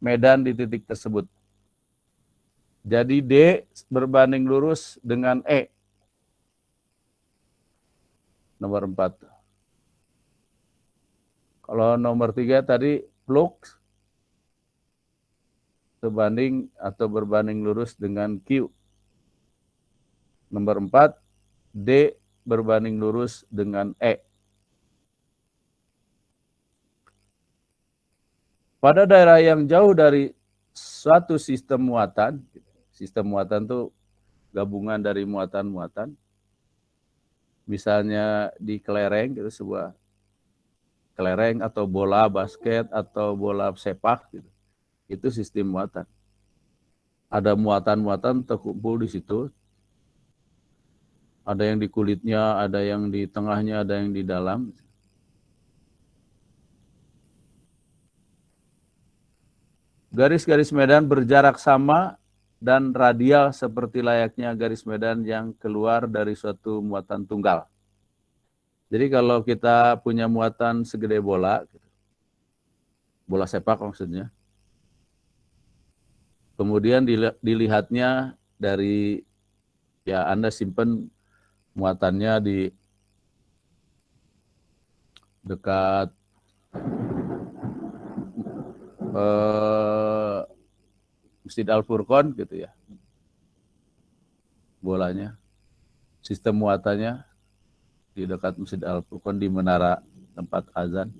medan di titik tersebut. Jadi D berbanding lurus dengan E. Nomor 4. Kalau nomor 3 tadi flux sebanding atau berbanding lurus dengan Q. Nomor 4, D berbanding lurus dengan E. Pada daerah yang jauh dari suatu sistem muatan itu gabungan dari muatan-muatan, misalnya di kelereng, gitu, sebuah kelereng atau bola basket atau bola sepak, gitu, itu sistem muatan. Ada muatan-muatan terkumpul di situ, ada yang di kulitnya, ada yang di tengahnya, ada yang di dalam. Garis-garis medan berjarak sama dan radial seperti layaknya garis medan yang keluar dari suatu muatan tunggal. Jadi kalau kita punya muatan segede bola, bola sepak maksudnya, kemudian dilihatnya dari, ya Anda simpan muatannya di dekat Masjid Al-Furqon gitu ya, bolanya. Sistem muatannya di dekat Masjid Al-Furqon di menara tempat azan.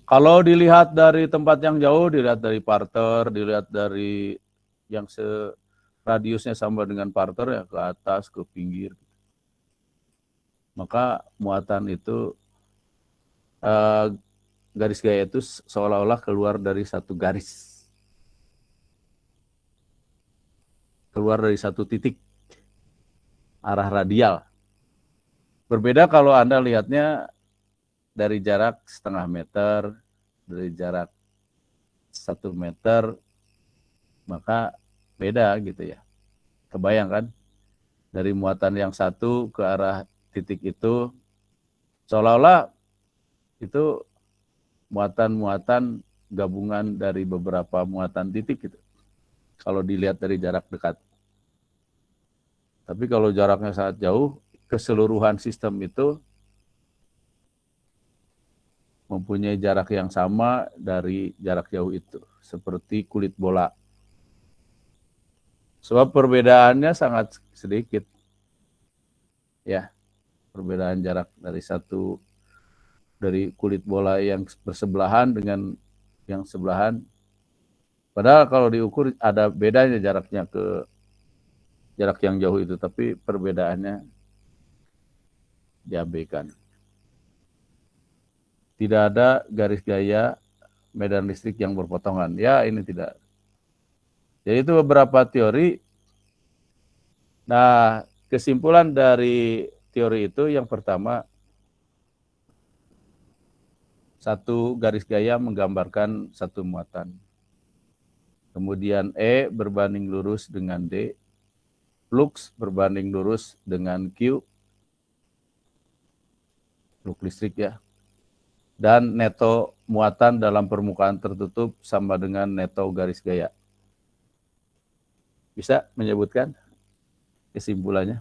Kalau dilihat dari tempat yang jauh, dilihat dari parter, dilihat dari yang radiusnya sama dengan parter, ya ke atas, ke pinggir. Maka muatan itu, garis gaya itu seolah-olah keluar dari satu garis. Keluar dari satu titik, arah radial. Berbeda kalau Anda lihatnya dari jarak setengah meter, dari jarak 1 meter, maka beda gitu ya. Kebayang kan? Dari muatan yang satu ke arah titik itu, seolah-olah itu muatan-muatan gabungan dari beberapa muatan titik gitu, kalau dilihat dari jarak dekat. Tapi kalau jaraknya sangat jauh, keseluruhan sistem itu mempunyai jarak yang sama dari jarak jauh itu, seperti kulit bola. Sebab perbedaannya sangat sedikit. Ya, perbedaan jarak dari kulit bola yang bersebelahan dengan yang sebelahan. Padahal kalau diukur ada bedanya jaraknya ke jarak yang jauh itu, tapi perbedaannya diabaikan. Tidak ada garis gaya medan listrik yang berpotongan. Ya, ini tidak. Jadi itu beberapa teori. Nah, kesimpulan dari teori itu yang pertama, satu garis gaya menggambarkan satu muatan. Kemudian E berbanding lurus dengan D, flux berbanding lurus dengan Q, flux listrik ya, dan neto muatan dalam permukaan tertutup sama dengan neto garis gaya. Bisa menyebutkan kesimpulannya?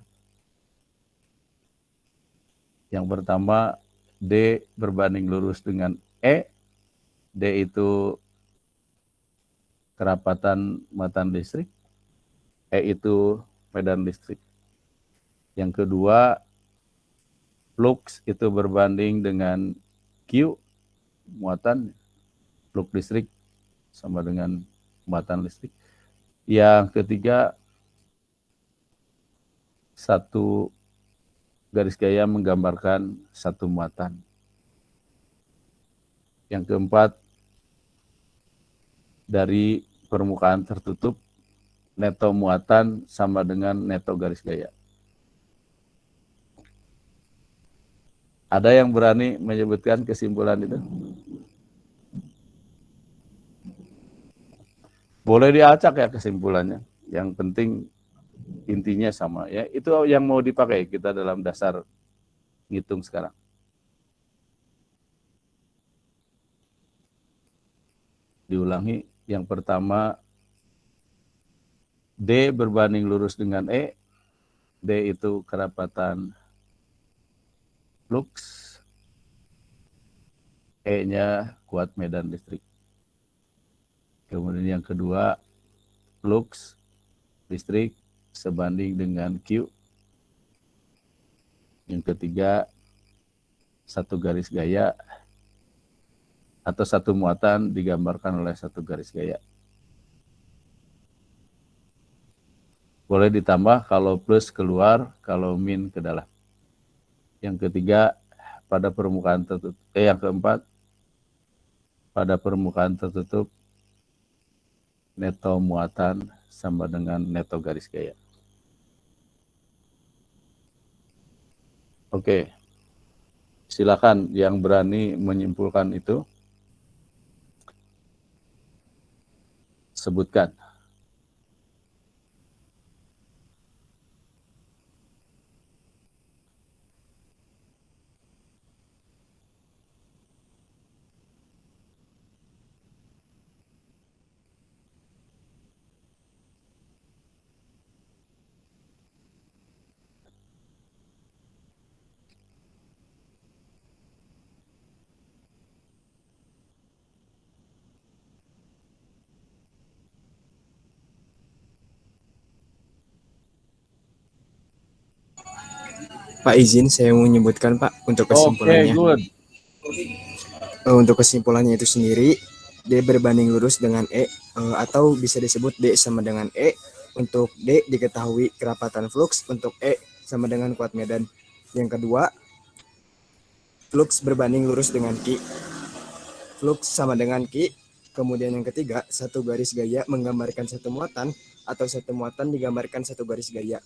Yang pertama, D berbanding lurus dengan E. D itu kerapatan muatan listrik. E itu medan listrik. Yang kedua, flux itu berbanding dengan Q, muatan, flux listrik sama dengan muatan listrik. Yang ketiga, satu garis gaya menggambarkan satu muatan. Yang keempat, dari permukaan tertutup, neto muatan sama dengan neto garis gaya. Ada yang berani menyebutkan kesimpulan itu? Boleh diacak ya kesimpulannya. Yang penting intinya sama ya. Itu yang mau dipakai kita dalam dasar ngitung sekarang. Diulangi Yang pertama, D berbanding lurus dengan E. D itu kerapatan flux, E-nya kuat medan listrik. Kemudian yang kedua, flux listrik sebanding dengan Q. Yang ketiga, satu garis gaya atau satu muatan digambarkan oleh satu garis gaya. Boleh ditambah kalau plus keluar, kalau min ke dalam. Yang ketiga, pada permukaan tertutup. Yang keempat, pada permukaan tertutup, neto muatan sama dengan neto garis gaya. Oke, silakan yang berani menyimpulkan itu, sebutkan. Pak izin saya mau menyebutkan Pak untuk Oke, kesimpulannya. good. Untuk kesimpulannya itu sendiri D berbanding lurus dengan E atau bisa disebut D sama dengan E. Untuk D diketahui kerapatan flux, untuk E sama dengan kuat medan. Yang kedua, flux berbanding lurus dengan Q. Flux sama dengan Q. Kemudian yang ketiga, satu garis gaya menggambarkan satu muatan atau satu muatan digambarkan satu garis gaya.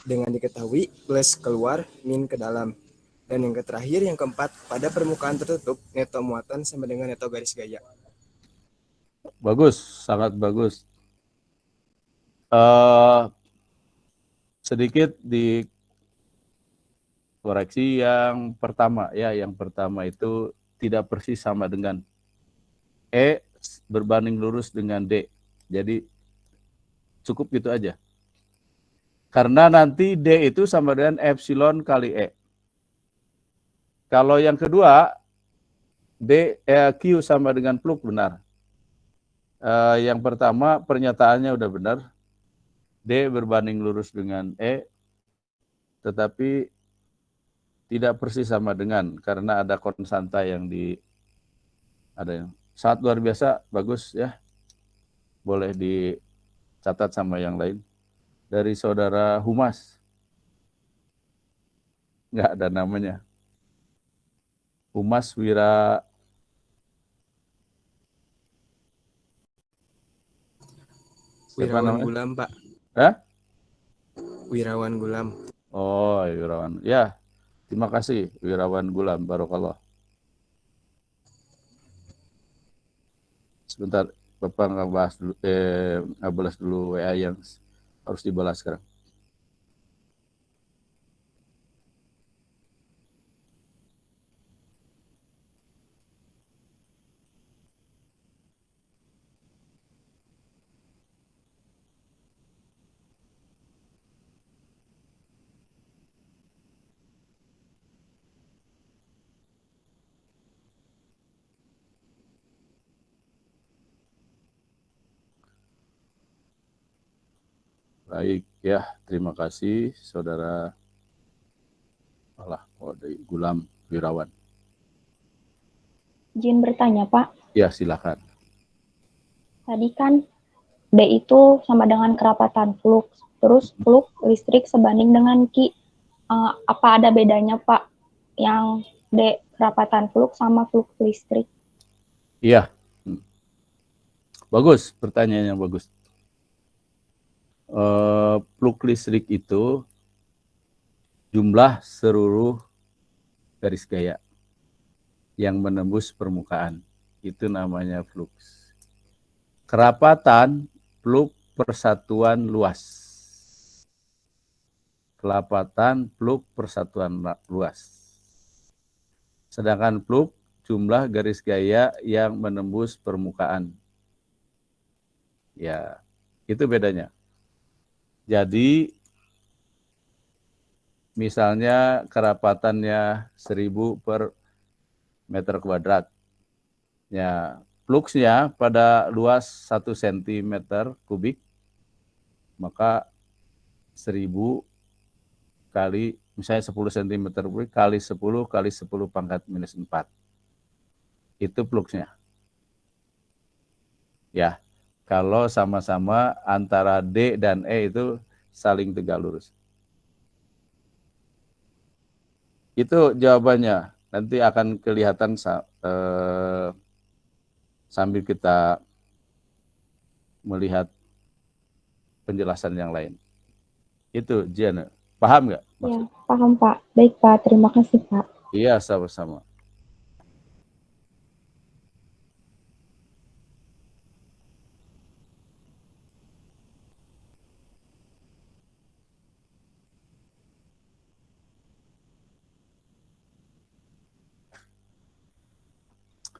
Dengan diketahui plus keluar, min ke dalam. Dan yang terakhir, yang keempat, pada permukaan tertutup, neto muatan sama dengan neto garis gaya. Bagus, sangat bagus. Sedikit di koreksi yang pertama ya, yang pertama itu tidak persis sama dengan E berbanding lurus dengan D. Jadi cukup gitu aja. Karena nanti D itu sama dengan epsilon kali E. Kalau yang kedua, Q sama dengan flux benar. Yang pertama pernyataannya udah benar. D berbanding lurus dengan E, tetapi tidak persis sama dengan, karena ada konstanta yang ada yang sangat luar biasa, bagus ya. Boleh dicatat sama yang lain. Dari saudara Humas, nggak ada namanya. Humas Wira. Siapa Wirawan namanya? Gulam, Pak. Hah? Wirawan Gulam. Oh, Wirawan. Ya, terima kasih Wirawan Gulam. Barokallah. Sebentar, Bapak nggak balas dulu WA yang harus dibalas sekarang. Baik, ya, terima kasih saudara Gulam Wirawan. Izin bertanya, Pak. Ya, silakan. Tadi kan D itu sama dengan kerapatan flux. Terus flux listrik sebanding dengan Q. Apa ada bedanya, Pak? Yang D kerapatan flux sama flux listrik. Iya. Bagus, pertanyaannya bagus. Flux listrik itu jumlah seluruh garis gaya yang menembus permukaan. Itu namanya flux. Kerapatan flux persatuan luas. Kerapatan flux persatuan luas. Sedangkan flux jumlah garis gaya yang menembus permukaan. Ya, itu bedanya. Jadi misalnya kerapatannya 1000 per meter kuadrat. Ya, fluksnya pada luas 1 cm kubik, maka 1000 kali, misalnya 10 cm kubik kali 10 kali 10 pangkat minus 4. Itu fluksnya. Ya, kalau sama-sama antara D dan E itu saling tegak lurus. Itu jawabannya. Nanti akan kelihatan sambil kita melihat penjelasan yang lain. Itu, Jiana. Paham nggak? Ya, paham Pak. Baik Pak, terima kasih Pak. Iya, sama-sama.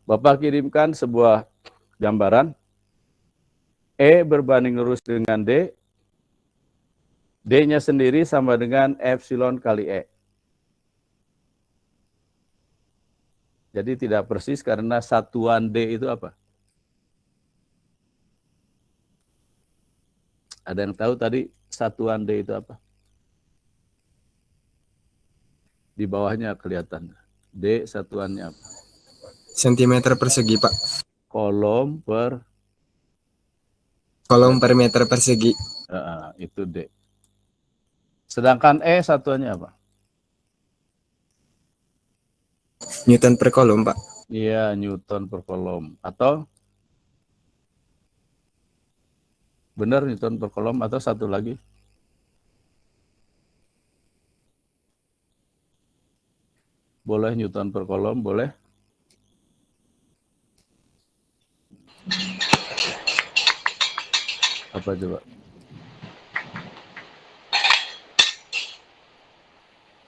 Bapak kirimkan sebuah gambaran. E berbanding lurus dengan D. D-nya sendiri sama dengan epsilon kali E. Jadi tidak persis karena satuan D itu apa? Ada yang tahu tadi satuan D itu apa? Di bawahnya kelihatan. D satuannya apa? Sentimeter persegi, Pak. Kolom per Kolom per meter persegi. itu D. Sedangkan E satuannya apa? Newton per kolom, Pak. Iya, Newton per kolom. Atau benar Newton per kolom atau satu lagi? Boleh Newton per kolom, boleh. Apa coba?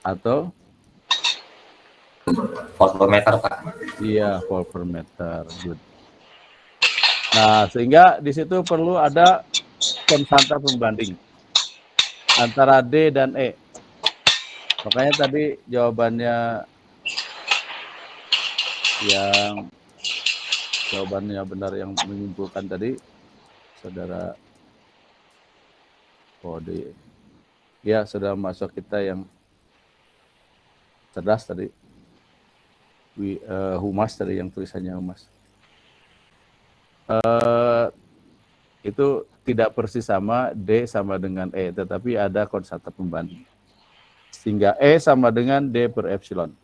Atau? Volt per meter, Pak. Iya, volt per meter. Good. Nah, sehingga di situ perlu ada konstanta pembanding antara D dan E. Makanya tadi jawabannya benar yang menyimpulkan tadi, saudara Kode. Ya, saudara masuk kita yang cerdas tadi. Humas tadi yang tulisannya Humas. Itu tidak persis sama D sama dengan E, tetapi ada konstanta pembanding. Sehingga E sama dengan D per epsilon.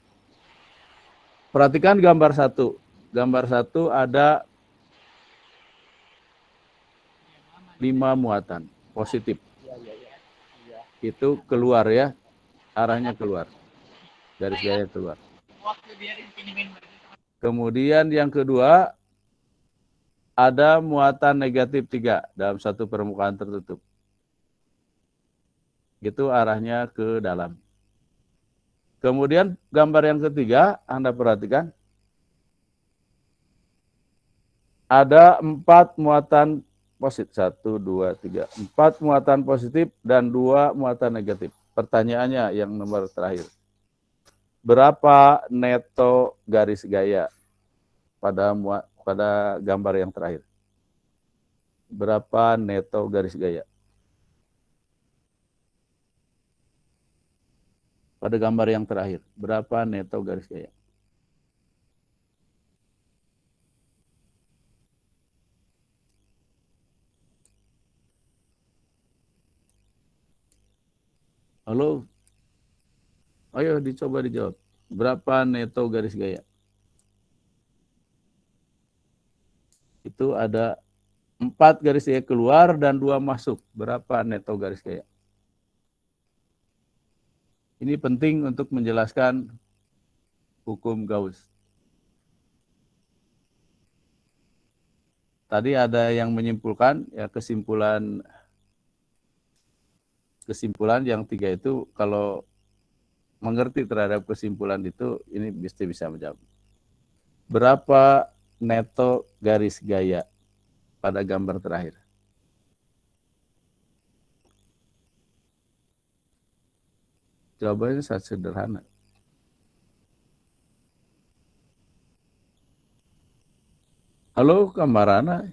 Perhatikan gambar 1. Gambar 1 ada 5 muatan positif. Itu keluar ya, arahnya keluar. Garis gaya keluar. Kemudian yang kedua, ada muatan negatif 3 dalam satu permukaan tertutup. Itu arahnya ke dalam. Kemudian gambar yang ketiga, Anda perhatikan. Ada 4 muatan positif. 1, 2, 3. 4 muatan positif dan 2 muatan negatif. Pertanyaannya yang nomor terakhir. Berapa neto garis gaya pada gambar yang terakhir? Berapa neto garis gaya? Pada gambar yang terakhir, berapa neto garis gaya? Halo? Ayo dicoba dijawab. Berapa neto garis gaya? Itu ada 4 garis gaya keluar dan 2 masuk. Berapa neto garis gaya? Ini penting untuk menjelaskan hukum Gauss. Tadi ada yang menyimpulkan, ya kesimpulan yang 3 itu kalau mengerti terhadap kesimpulan itu, ini bisa menjawab. Berapa neto garis gaya pada gambar terakhir? Jawabannya sangat sederhana. Halo, Kamarana.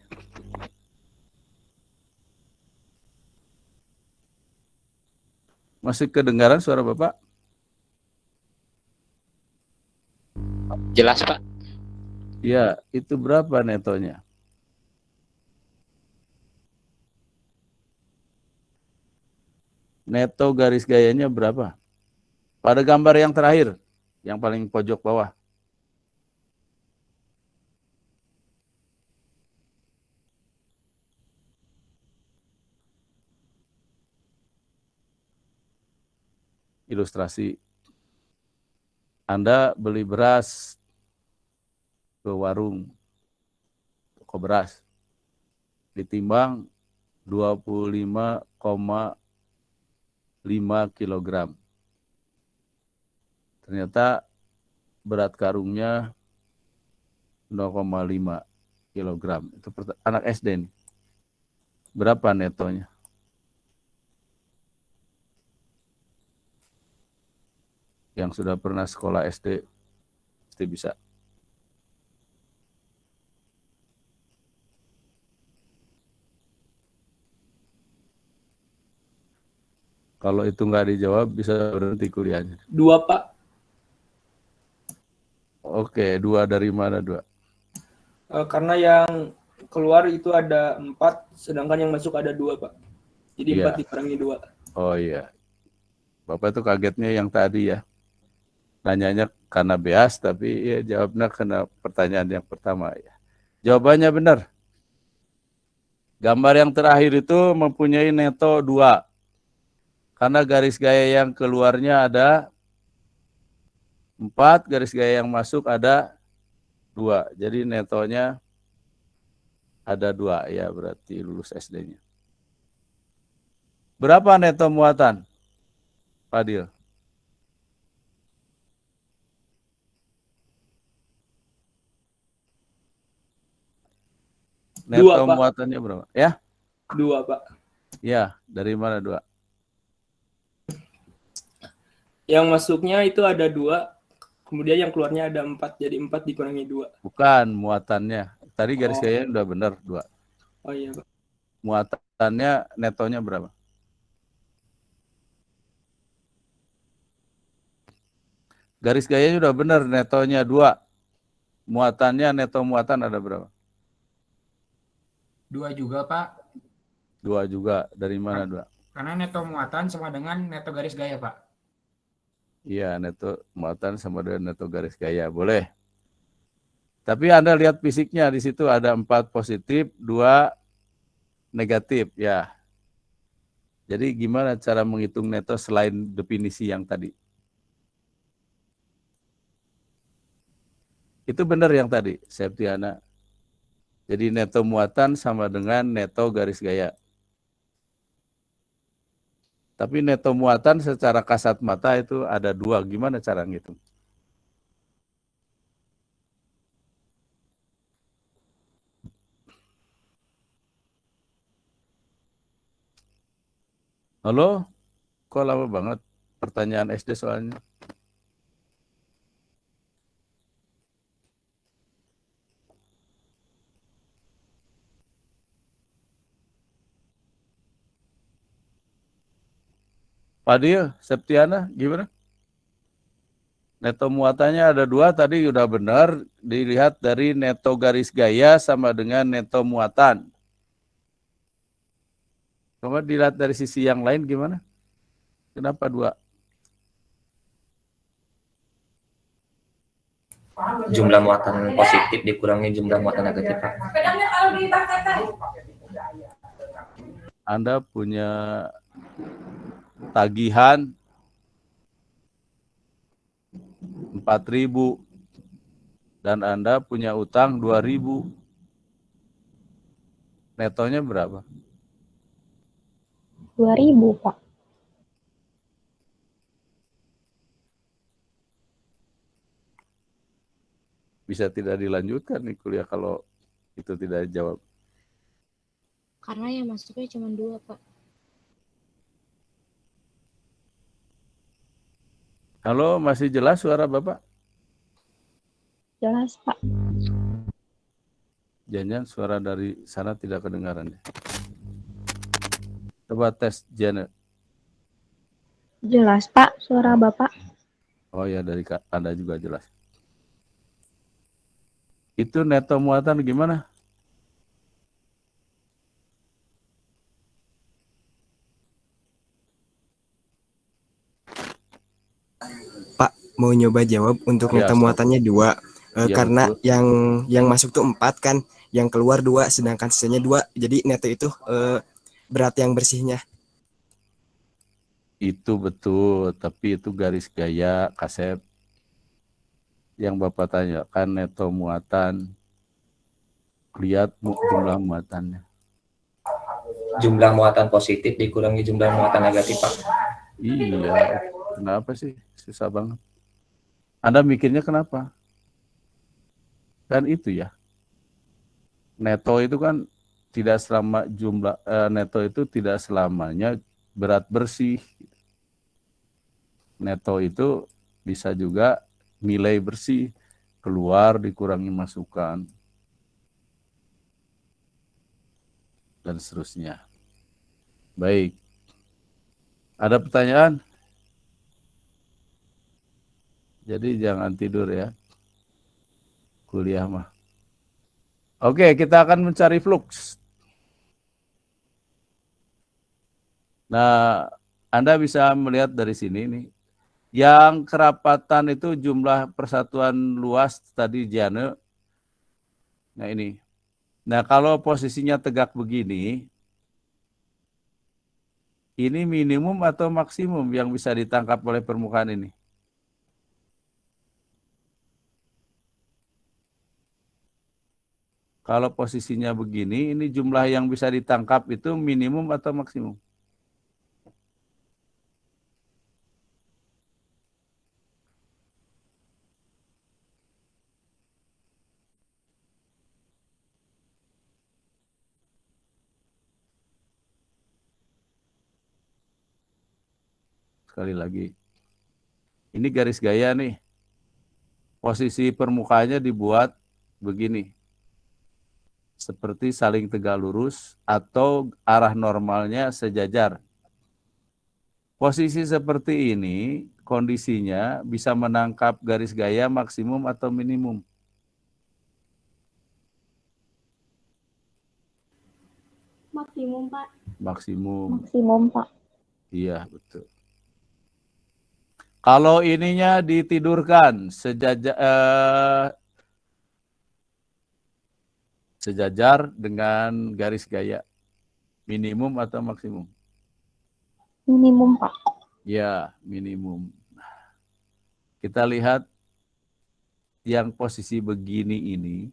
Masih kedengaran suara Bapak? Jelas, Pak. Ya, itu berapa netonya? Neto garis gayanya berapa? Pada gambar yang terakhir, yang paling pojok bawah. Ilustrasi. Anda beli beras ke warung, toko beras, ditimbang 25,5 kilogram. Ternyata berat karungnya 0,5 kilogram. Itu anak SD nih. Berapa netonya? Yang sudah pernah sekolah SD, pasti bisa. Kalau itu nggak dijawab, bisa berhenti kuliahnya. 2, Pak. Oke, 2 dari mana 2? Karena yang keluar itu ada 4, sedangkan yang masuk ada 2, Pak. Jadi Iya. 4 dikurangi 2. Oh iya. Bapak itu kagetnya yang tadi ya. Nanyanya karena beas, tapi ya jawabnya karena pertanyaan yang pertama ya. Jawabannya benar. Gambar yang terakhir itu mempunyai neto 2. Karena garis gaya yang keluarnya ada 4, garis gaya yang masuk ada 2. Jadi netonya ada 2 ya, berarti lulus SD-nya. Berapa neto muatan, Fadil? Neto 2, Pak. muatannya berapa? Ya? 2, Pak. Ya, dari mana 2? Yang masuknya itu ada 2, kemudian yang keluarnya ada 4, jadi 4 dikurangi 2. Bukan muatannya. Tadi garis Oh. gayanya udah benar 2. Oh iya, Pak. Muatannya netonya berapa? Garis gayanya udah benar, netonya 2. Muatannya, neto muatan ada berapa? 2 juga, Pak. 2 juga. Dari mana 2? Karena neto muatan sama dengan neto garis gaya, Pak. Iya, neto muatan sama dengan neto garis gaya. Boleh. Tapi Anda lihat fisiknya, di situ ada 4 positif, 2 negatif. Ya. Jadi gimana cara menghitung neto selain definisi yang tadi? Itu benar yang tadi, Septiana. Jadi neto muatan sama dengan neto garis gaya. Tapi neto muatan secara kasat mata itu ada 2. Gimana cara ngitung? Halo? Kok lama banget? Pertanyaan SD soalnya. Fadil, Septiana, gimana? Neto muatannya ada 2, tadi udah benar. Dilihat dari neto garis gaya sama dengan neto muatan. Coba dilihat dari sisi yang lain gimana? Kenapa 2? Jumlah muatan positif dikurangi jumlah muatan negatif, Pak. Anda punya tagihan 4.000 dan Anda punya utang 2.000. Netonya berapa? 2.000, Pak. Bisa tidak dilanjutkan nih kuliah kalau itu tidak dijawab. Karena yang masuknya cuma 2, Pak. Halo, masih jelas suara Bapak? Jelas, Pak. Jangan suara dari sana tidak kedengaran ya. Coba tes Janet. Jelas, Pak, suara Bapak. Oh ya, dari Anda juga jelas. Itu neto muatan gimana? Pak, mau nyoba jawab untuk Ya, neto stop. muatannya 2. Ya, Karena betul. yang masuk tuh 4 kan, yang keluar 2, sedangkan sisanya 2. Jadi neto itu berat yang bersihnya. Itu betul, tapi itu garis gaya kaset. Yang Bapak tanyakan neto muatan. Lihat jumlah muatannya. Jumlah muatan positif dikurangi jumlah muatan negatif, Pak. Iya, kenapa sih? Susah banget. Anda mikirnya kenapa? Kan itu ya. Neto itu kan tidak selama jumlah neto itu tidak selamanya berat bersih. Neto itu bisa juga nilai bersih, keluar dikurangi masukan, dan seterusnya. Baik. Ada pertanyaan? Jadi jangan tidur ya. Kuliah mah. Oke, kita akan mencari flux. Nah, Anda bisa melihat dari sini nih. Yang kerapatan itu jumlah persatuan luas tadi Jane. Nah ini. Nah kalau posisinya tegak begini, ini minimum atau maksimum yang bisa ditangkap oleh permukaan ini? Kalau posisinya begini, ini jumlah yang bisa ditangkap itu minimum atau maksimum? Sekali lagi. Ini garis gaya nih. Posisi permukaannya dibuat begini. Seperti saling tegak lurus atau arah normalnya sejajar. Posisi seperti ini, kondisinya bisa menangkap garis gaya maksimum atau minimum. Maksimum, Pak. Maksimum, Maksimum, Pak. iya betul. Kalau ininya ditidurkan sejajar dengan garis gaya, minimum atau maksimum? Minimum, Pak. Ya, minimum. Kita lihat yang posisi begini ini,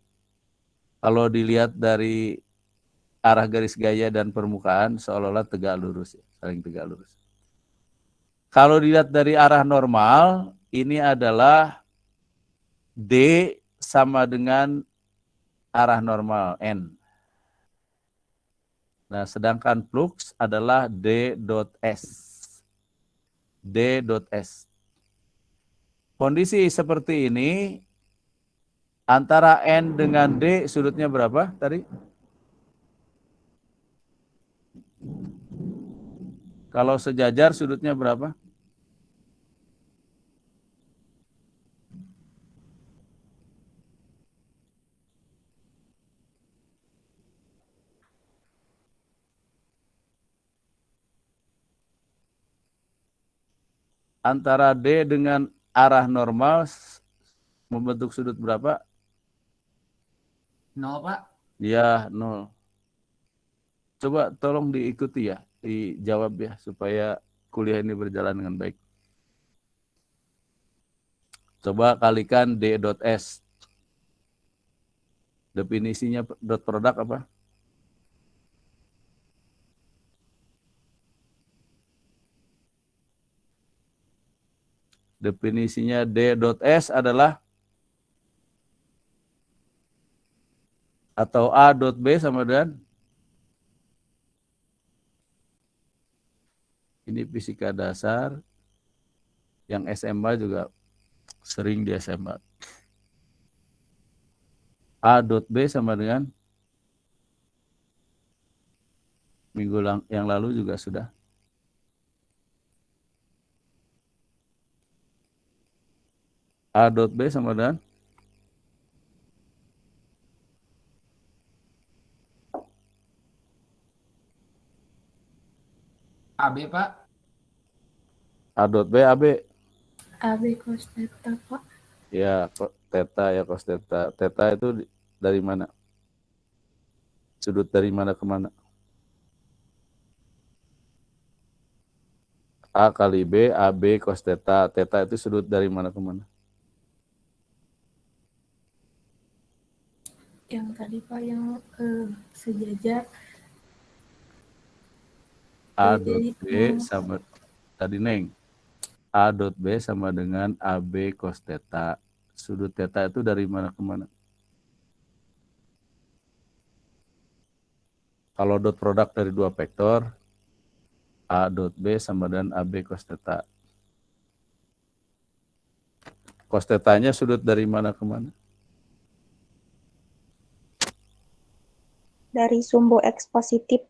kalau dilihat dari arah garis gaya dan permukaan seolah-olah tegak lurus, saling tegak lurus. Kalau dilihat dari arah normal, ini adalah D sama dengan arah normal N. Nah, sedangkan flux adalah D dot S. D dot S. Kondisi seperti ini, antara N dengan D sudutnya berapa tadi? Kalau sejajar sudutnya berapa? Antara D dengan arah normal membentuk sudut berapa? 0, Pak. Ya, 0. Coba tolong diikuti ya, dijawab ya, supaya kuliah ini berjalan dengan baik. Coba kalikan D dot S. Definisinya dot produk apa? Definisinya D dot S adalah atau A dot B sama dengan ini fisika dasar, Yang SMA juga sering di SMA. A dot B sama dengan yang lalu juga sudah. A dot B sama dengan AB, Pak. A dot B, AB. AB cos theta, Pak. Ya, theta ya cos theta. Theta itu dari mana? Sudut dari mana ke mana? A kali B, AB cos theta. Theta itu sudut dari mana ke mana? Yang tadi, Pak, yang sejajar. A Jadi dot B sama tadi Neng. A dot B sama dengan AB cos theta. Sudut theta itu dari mana ke mana? Kalau dot produk dari dua vektor, A dot B sama dengan AB cos theta. Cos theta-nya sudut dari mana ke mana? Dari sumbu X positif.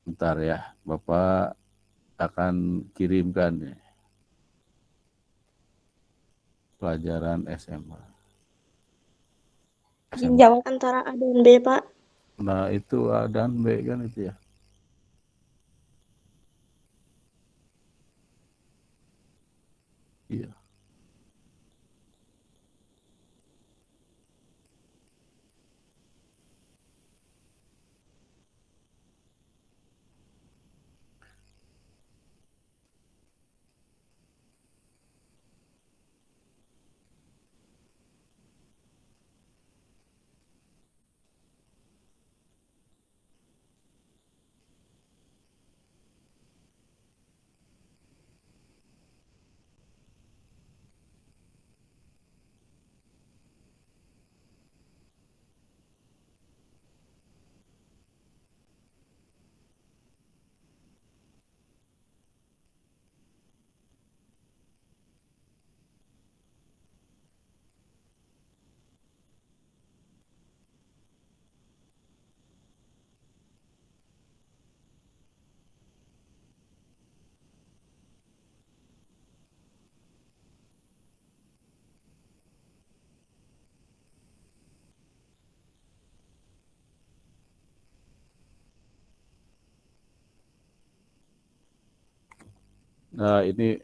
Bentar ya, Bapak akan kirimkan ya, pelajaran SMA. Jauh antara A dan B, Pak. Nah itu A dan B kan itu ya. Iya. Nah ini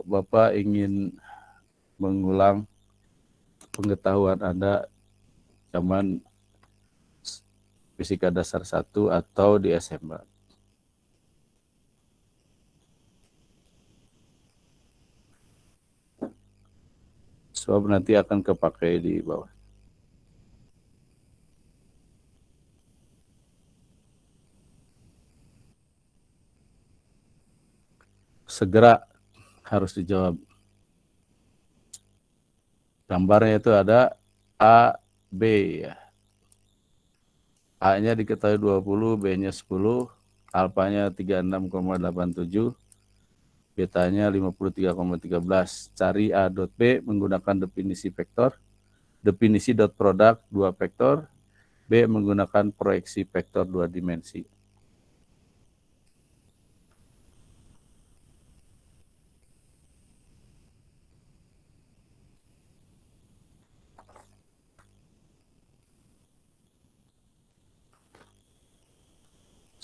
Bapak ingin mengulang pengetahuan Anda zaman fisika dasar 1 atau di SMA. Sebab nanti akan kepakai di bawah. Segera harus dijawab. Gambarnya itu ada A, B ya. A-nya diketahui 20, B-nya 10, alfanya 36,87, betanya 53,13. Cari A dot B menggunakan definisi vektor, definisi dot produk 2 vektor, B menggunakan proyeksi vektor 2 dimensi.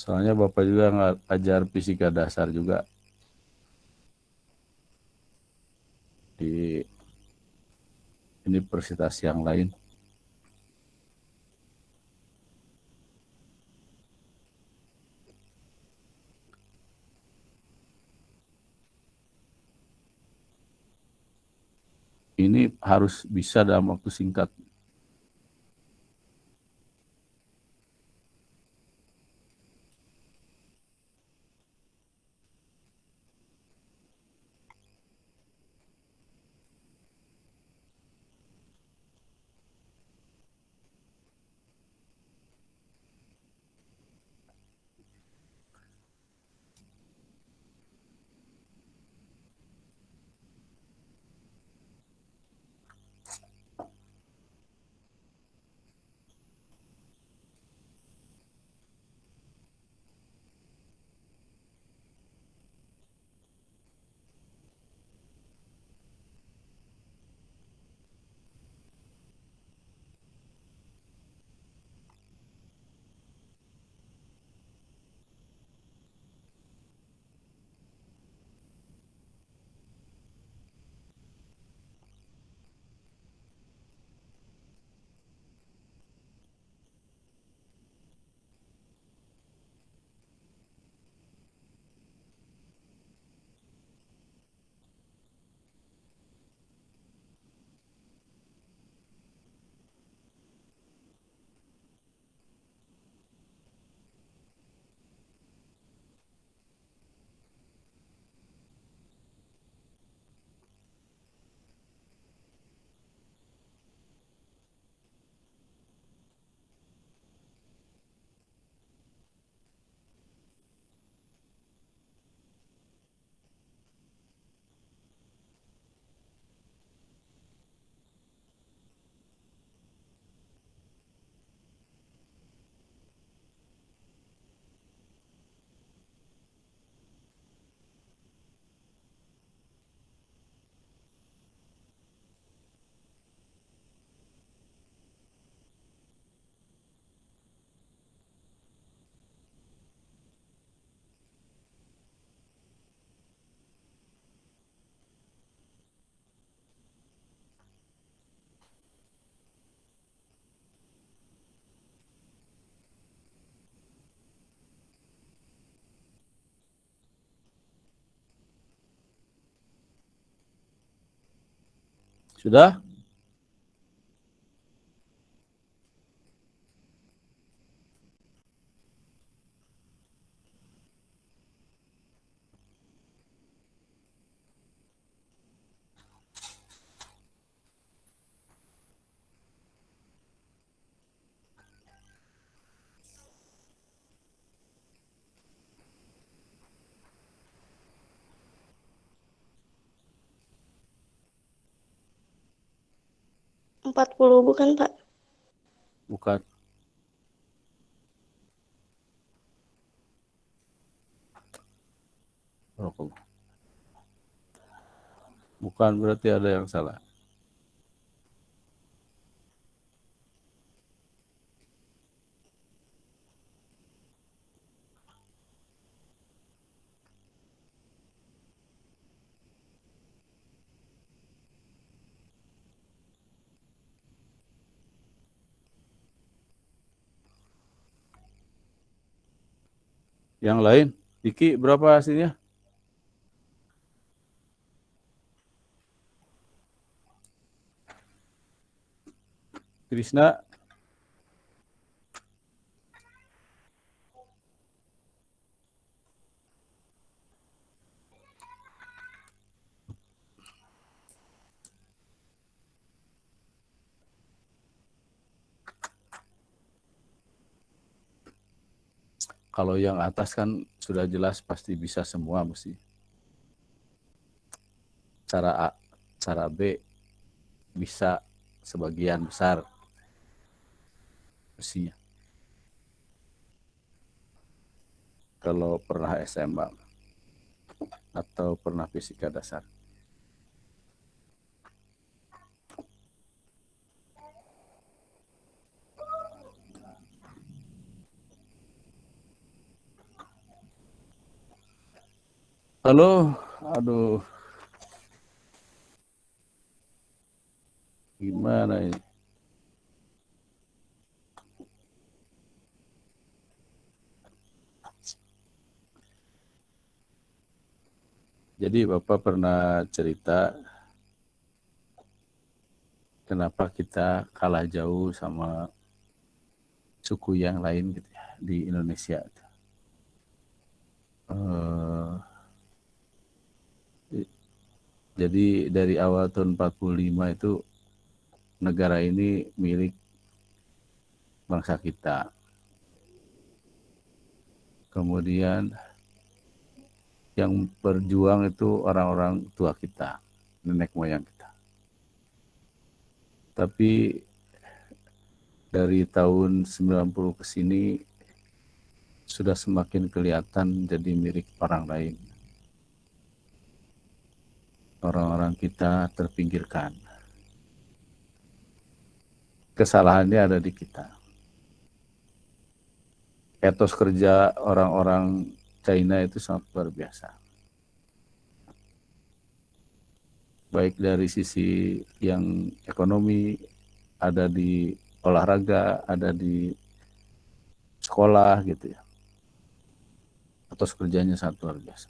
Soalnya Bapak juga ngajar fisika dasar juga di universitas yang lain. Ini harus bisa dalam waktu singkat. Sudah? Empat puluh bukan, Pak? Bukan. Rokok. Bukan, berarti ada yang salah. Yang lain, Diki berapa hasilnya? Krisna, kalau yang atas kan sudah jelas pasti bisa semua mesti. Cara A, cara B bisa sebagian besar mestinya. Kalau pernah SMA atau pernah fisika dasar. Halo, aduh, gimana ini? Jadi Bapak pernah cerita kenapa kita kalah jauh sama suku yang lain gitu ya, di Indonesia. Jadi dari awal tahun 45 itu negara ini milik bangsa kita. Kemudian yang berjuang itu orang-orang tua kita, nenek moyang kita. Tapi dari tahun 90 ke sini sudah semakin kelihatan jadi milik orang lain. Orang-orang kita terpinggirkan. Kesalahannya ada di kita. Etos kerja orang-orang China itu sangat luar biasa. Baik dari sisi yang ekonomi, ada di olahraga, ada di sekolah gitu ya. Etos kerjanya sangat luar biasa.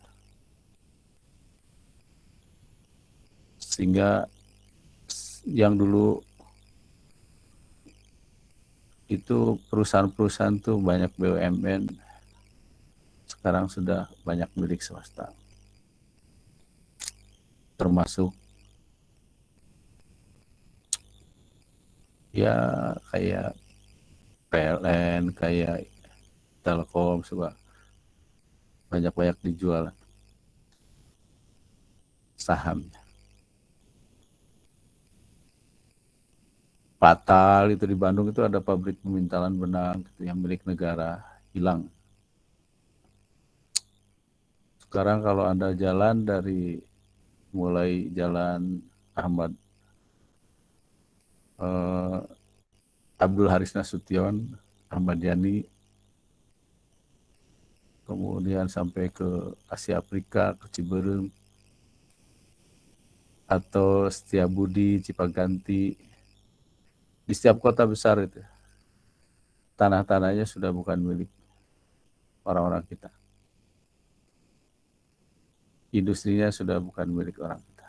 Sehingga yang dulu itu perusahaan-perusahaan tuh banyak BUMN, sekarang sudah banyak milik swasta. Termasuk ya kayak PLN, kayak Telkom, juga banyak-banyak dijual sahamnya. Patal itu di Bandung itu ada pabrik pemintalan benang gitu, yang milik negara, hilang. Sekarang kalau Anda jalan dari mulai jalan Ahmad Abdul Haris Nasution, Ahmad Yani, kemudian sampai ke Asia Afrika, ke Ciberem, atau Setiabudi, Cipaganti, di setiap kota besar itu tanah-tanahnya sudah bukan milik orang-orang kita. Industrinya sudah bukan milik orang kita.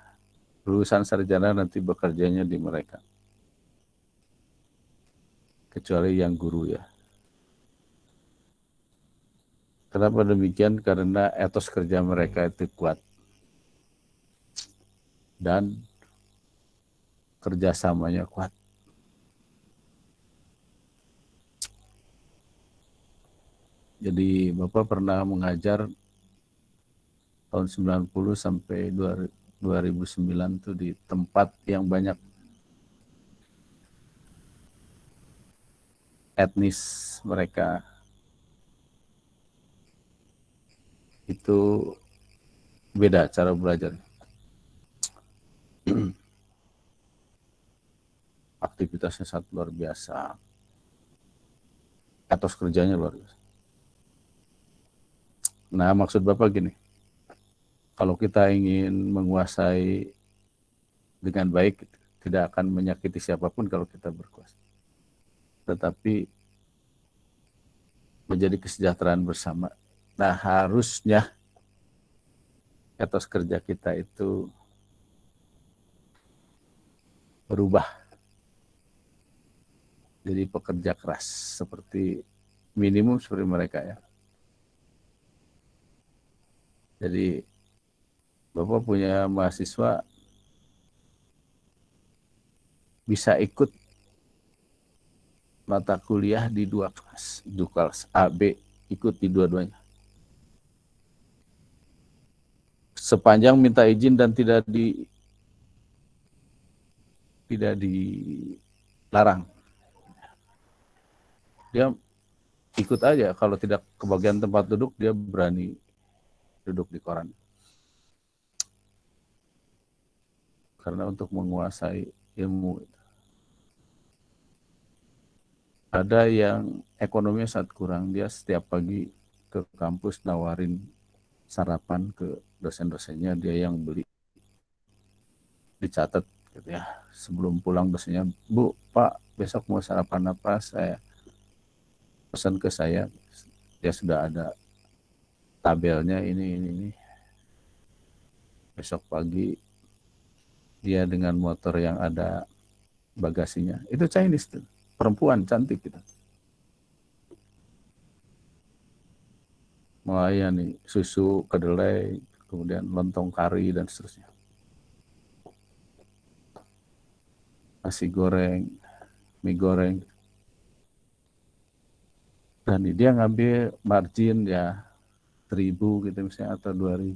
lulusan sarjana nanti bekerjanya di mereka. Kecuali yang guru ya. Kenapa demikian? Karena etos kerja mereka itu kuat. Dan kerjasamanya kuat. Jadi Bapak pernah mengajar tahun 90 sampai 2009 tuh di tempat yang banyak etnis mereka. Itu beda cara belajar. Aktivitasnya sangat luar biasa. Etos kerjanya luar biasa. Nah, maksud Bapak gini, kalau kita ingin menguasai dengan baik, tidak akan menyakiti siapapun kalau kita berkuasa. Tetapi menjadi kesejahteraan bersama. Nah, harusnya etos kerja kita itu berubah. Jadi pekerja keras, seperti minimum seperti mereka ya. Jadi Bapak punya mahasiswa bisa ikut mata kuliah di 2 kelas, A, B, ikut di dua-duanya. Sepanjang minta izin dan tidak dilarang. Dia ikut aja, kalau tidak kebagian tempat duduk, dia berani duduk di koran. Karena untuk menguasai ilmu, ada yang ekonominya sangat kurang, dia setiap pagi ke kampus nawarin sarapan ke dosen-dosennya, dia yang beli, dicatat gitu ya. Sebelum pulang dosennya, Bu, Pak, besok mau sarapan apa? Saya pesan ke saya, dia sudah ada tabelnya ini. Besok pagi dia dengan motor yang ada bagasinya. Itu Chinese tuh. Perempuan cantik gitu. Melayani susu, kedelai, kemudian lontong kari dan seterusnya. Nasi goreng, mie goreng. Dan dia ngambil margin ya 1.000 gitu misalnya atau 2.000.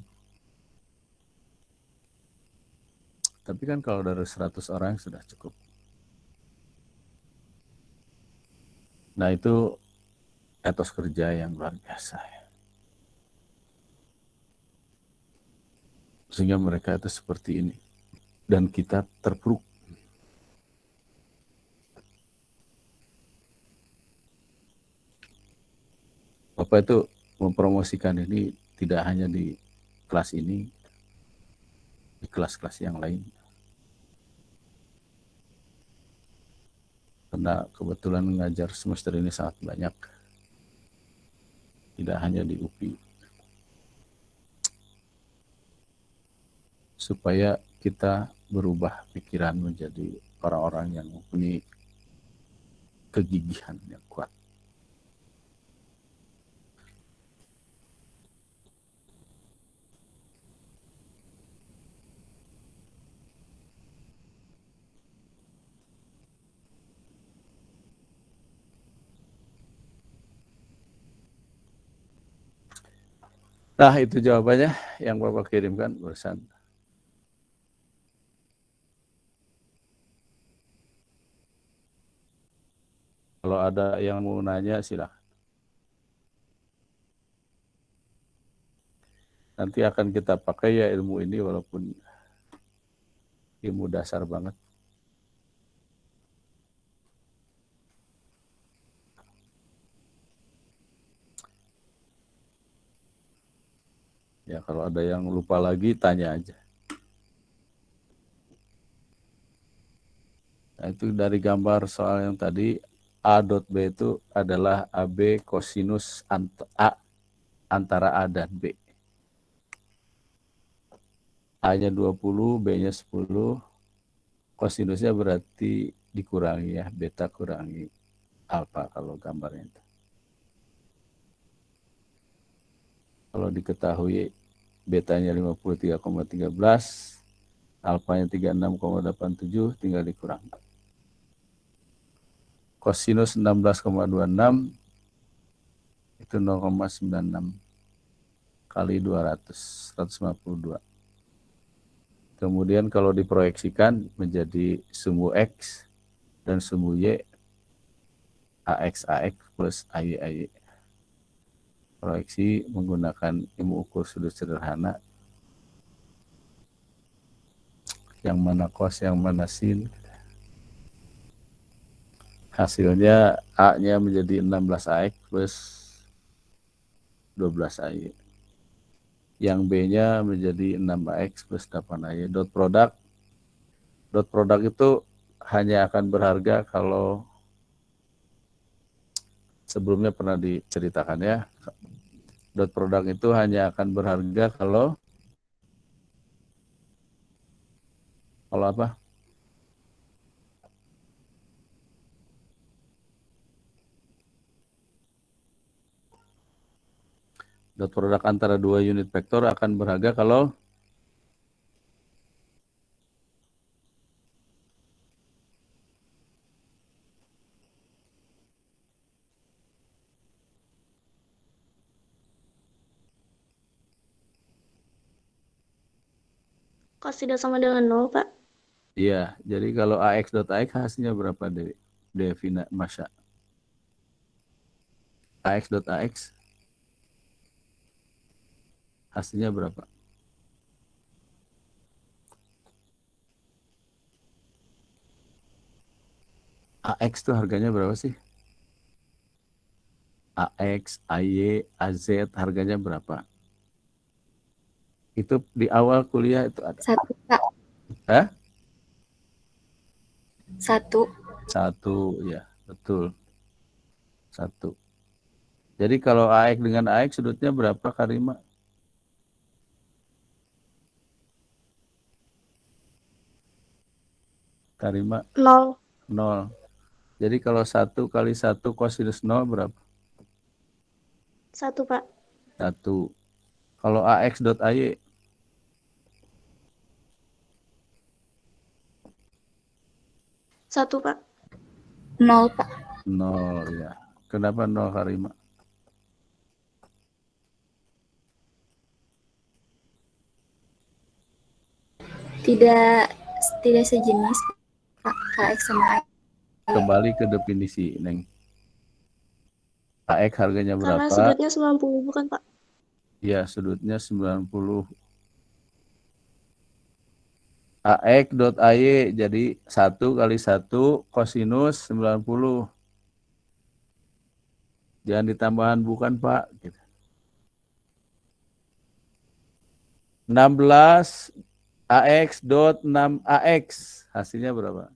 Tapi kan kalau dari 100 orang sudah cukup. Nah itu etos kerja yang luar biasa ya. Sehingga mereka itu seperti ini. Dan kita terpuruk. Bapak itu mempromosikan ini tidak hanya di kelas ini, di kelas-kelas yang lain. Karena kebetulan mengajar semester ini sangat banyak. Tidak hanya di UPI. Supaya kita berubah pikiran menjadi orang-orang yang mempunyai kegigihan yang kuat. Nah itu jawabannya yang Bapak kirimkan barusan. Kalau ada yang mau nanya silakan. Nanti akan kita pakai ya ilmu ini walaupun ilmu dasar banget. Ya kalau ada yang lupa lagi tanya aja. Nah, itu dari gambar soal yang tadi A dot B itu adalah AB kosinus A antara A dan B. A-nya 20, B-nya 10. Kosinusnya berarti dikurangi ya, beta kurangi alfa kalau gambarnya itu. Kalau diketahui betanya 53,13, alfanya 36,87, tinggal dikurang. Kosinus 16,26 itu 0,96 kali 200, 152. Kemudian kalau diproyeksikan menjadi sumbu X dan sumbu Y, AX plus AY. Proyeksi menggunakan ilmu ukur sudut sederhana, yang mana cos, yang mana sin. Hasilnya A-nya menjadi 16AX plus 12AY. Yang B-nya menjadi 6AX plus 8AY. Dot produk itu hanya akan berharga kalau sebelumnya pernah diceritakan ya. Dot produk itu hanya akan berharga kalau apa? Dot produk antara dua unit vektor akan berharga kalau Cos tidak sama dengan 0, Pak. iya, jadi kalau AX dot AX hasilnya berapa Devina Masya? AX dot AX hasilnya berapa? AX tuh harganya berapa sih? AX, AY, AZ harganya berapa? Itu di awal kuliah itu ada. 1, Pak. Hah? 1. 1, ya, betul. 1. Jadi kalau AX dengan AX sudutnya berapa, Karima? Karima? 0. 0. Jadi kalau 1 kali 1 kosinus 0 berapa? 1, Pak. 1. Kalau AX dot AY? 1, Pak. 0, Pak. 0, ya. Kenapa 0, Karima? Tidak sejenis, Pak. KX sama AX. Kembali ke definisi, Neng. AX harganya Karena berapa? sudutnya 90, bukan, Pak? Ya, sudutnya 90. AX dot AY jadi 1 kali 1 kosinus 90. Jangan ditambahan bukan, Pak. 16 AX dot 6 AX. Hasilnya berapa?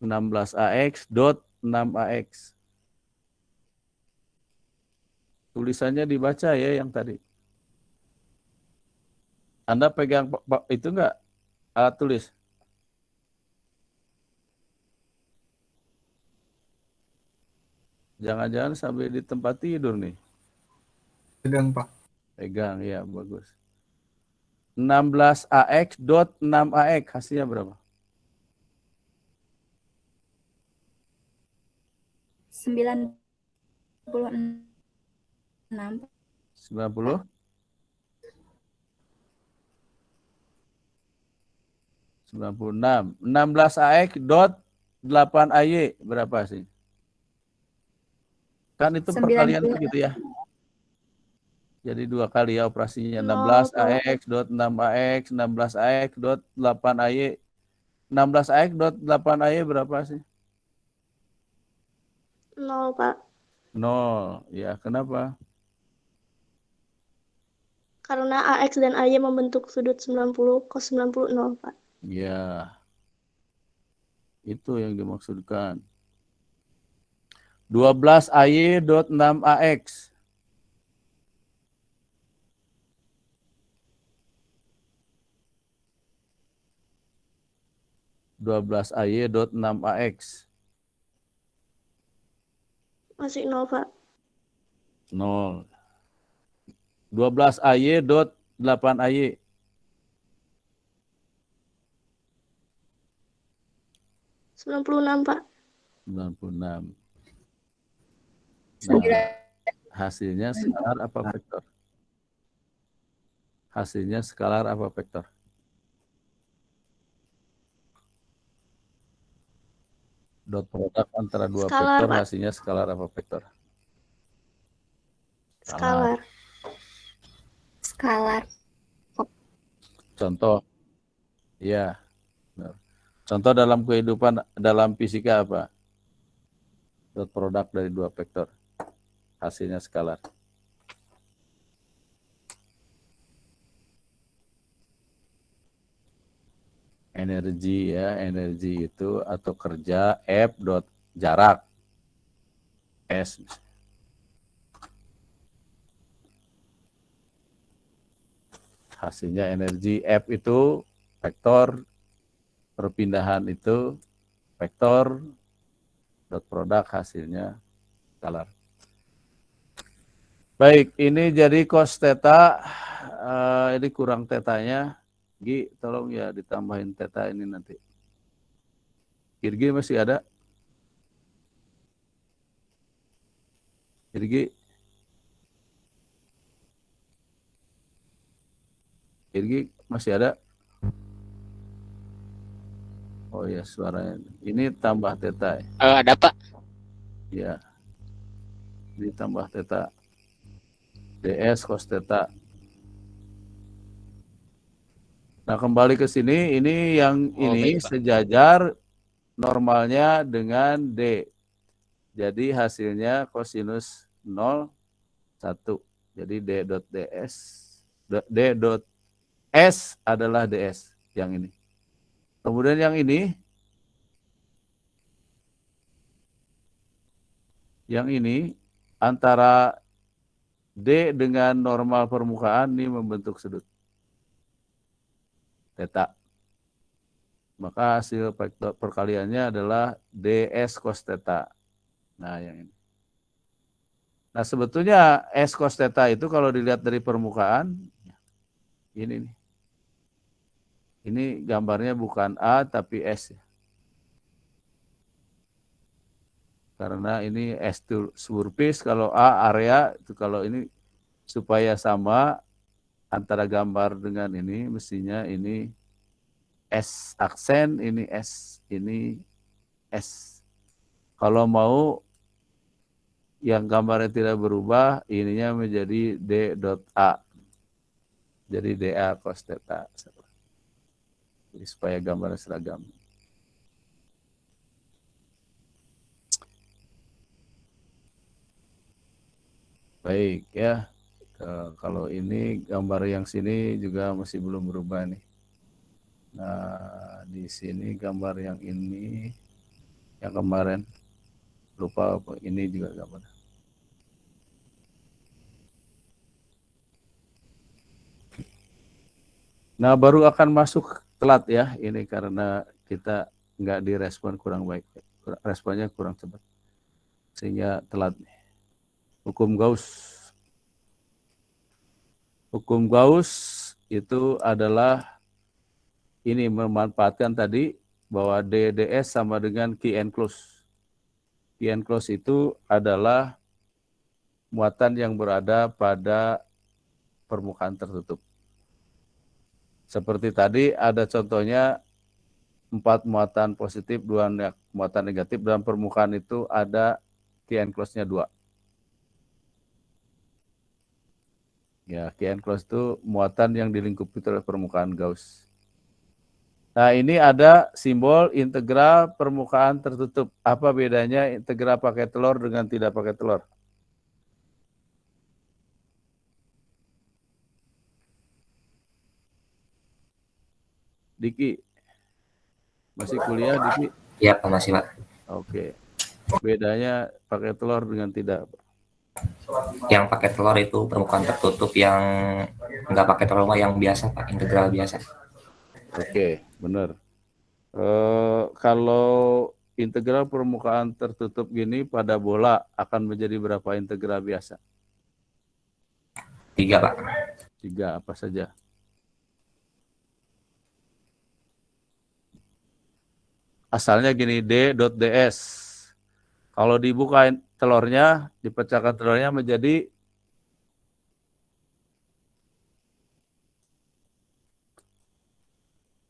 16 AX dot 6 AX. Tulisannya dibaca ya yang tadi. Anda pegang itu enggak? Alat tulis. Jangan-jangan sampai di tempat tidur nih. Pegang, Pak. Pegang, ya bagus. 16 AX dot 6 AX hasilnya berapa? 96. 90? 96. 16 AX dot 8 AY berapa sih? Kan itu perkalian 90. begitu ya. Jadi 2 kali ya operasinya. 0, 16 AX dot 6 AX, 16 AX dot 8 AY. 16 AX dot 8 AY berapa sih? 0, Pak. 0. Ya, kenapa? Karena AX dan AY membentuk sudut 90, cos 90, 0, Pak. Ya, itu yang dimaksudkan. 12 AY dot 6 AX. 12AY dot 6AX. Masih 0, Pak. 0. 12AY dot 8AY. 96, Pak. 96. Nah, 9. hasilnya skalar apa vektor? Hasilnya skalar apa vektor? Dot produk antara dua Skalar, vektor, Pak. hasilnya skalar apa vektor? Skalar. Skalar. Contoh, ya, benar. Contoh dalam kehidupan, dalam fisika apa? Dot produk dari dua vektor, hasilnya skalar. Energi ya, energi itu atau kerja F dot jarak S. Hasilnya energi F itu vektor, perpindahan itu vektor, dot produk hasilnya skalar. Baik, ini jadi cos theta, ini kurang tetanya. Gi, tolong ya ditambahin theta ini nanti. Irgi masih ada? Irgi? Irgi masih ada? Oh ya, suaranya. Ini tambah theta. Ada, Pak. Ya. Ini tambah theta. DS cos theta. Nah, kembali ke sini, ini yang ini baik, Pak. sejajar normalnya dengan D. Jadi hasilnya kosinus 0, 1. Jadi D dot DS, D dot S adalah DS yang ini. Kemudian yang ini antara D dengan normal permukaan ini membentuk sudut theta. Maka hasil vektor perkaliannya adalah ds cos theta. Nah, yang ini. Nah, sebetulnya S cos theta itu kalau dilihat dari permukaan, ini nih. Ini gambarnya bukan A tapi S. Karena ini S itu surface, kalau A area, itu kalau ini supaya sama antara gambar dengan ini, mestinya ini S aksen, ini S, ini S. Kalau mau yang gambarnya tidak berubah, ininya menjadi D dot A. Jadi DA cos theta. Jadi supaya gambarnya seragam. Baik ya. Kalau ini gambar yang sini juga masih belum berubah nih. Nah, di sini gambar yang ini, yang kemarin lupa apa, ini juga gambar. Nah, baru akan masuk telat ya, ini karena kita nggak direspon kurang baik, responnya kurang cepat, sehingga telat. Hukum Gauss. Hukum Gauss itu adalah ini memanfaatkan tadi bahwa DDS sama dengan Q enclosed. Q enclosed itu adalah muatan yang berada pada permukaan tertutup. Seperti tadi ada contohnya 4 muatan positif, 2 muatan negatif, dalam permukaan itu ada Q enclosed-nya 2. Ya, Q enclosed itu muatan yang dilingkupi oleh permukaan Gauss. Nah, ini ada simbol integral permukaan tertutup. Apa bedanya integral pakai telur dengan tidak pakai telur? Diki, masih kuliah Diki? Iya, Pak, masih, Pak. Oke. Bedanya pakai telur dengan tidak? Yang pakai telur itu permukaan tertutup, yang nggak pakai telur yang biasa, Pak, integral biasa. Oke, benar. Kalau integral permukaan tertutup gini pada bola akan menjadi berapa integral biasa? 3, Pak. 3 apa saja? Asalnya gini, d.ds. Kalau dibukain telurnya, dipecahkan telurnya menjadi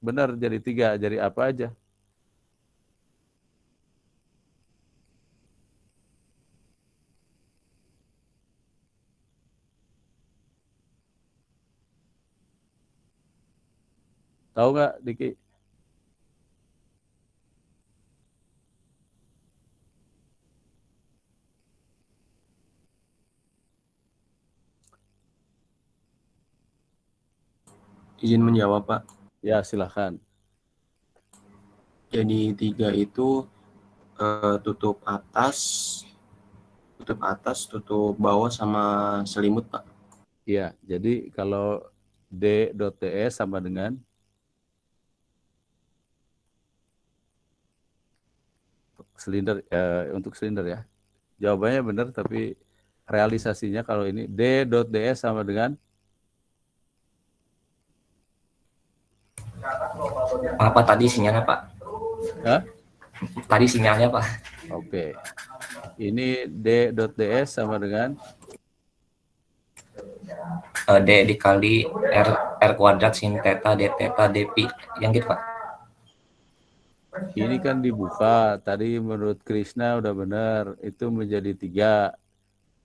benar jadi 3. Jadi apa aja? Tahu nggak, Diki? Izin menjawab, Pak. Ya, silahkan. Jadi 3 itu tutup atas, tutup bawah sama selimut, Pak. Iya, jadi kalau d.ds sama dengan silinder, untuk silinder ya. Jawabannya benar, tapi realisasinya kalau ini d.ds sama dengan Apa tadi sinyalnya, Pak? Hah? Tadi sinyalnya, Pak. Oke. Ini d.ds sama dengan D dikali R kuadrat sin theta D theta D pi. Yang gitu, Pak. ini kan dibuka. Tadi menurut Krishna udah benar. Itu menjadi 3.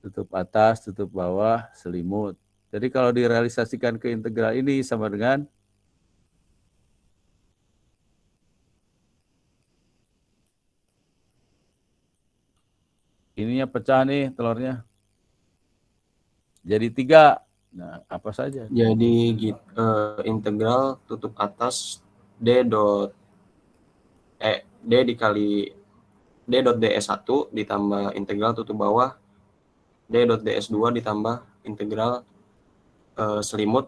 Tutup atas, tutup bawah, selimut. Jadi kalau direalisasikan ke integral ini sama dengan ininya pecah nih telurnya. Jadi 3. Nah, apa saja? Jadi integral tutup atas D dikali D.ds1 ditambah integral tutup bawah D.ds2 ditambah integral selimut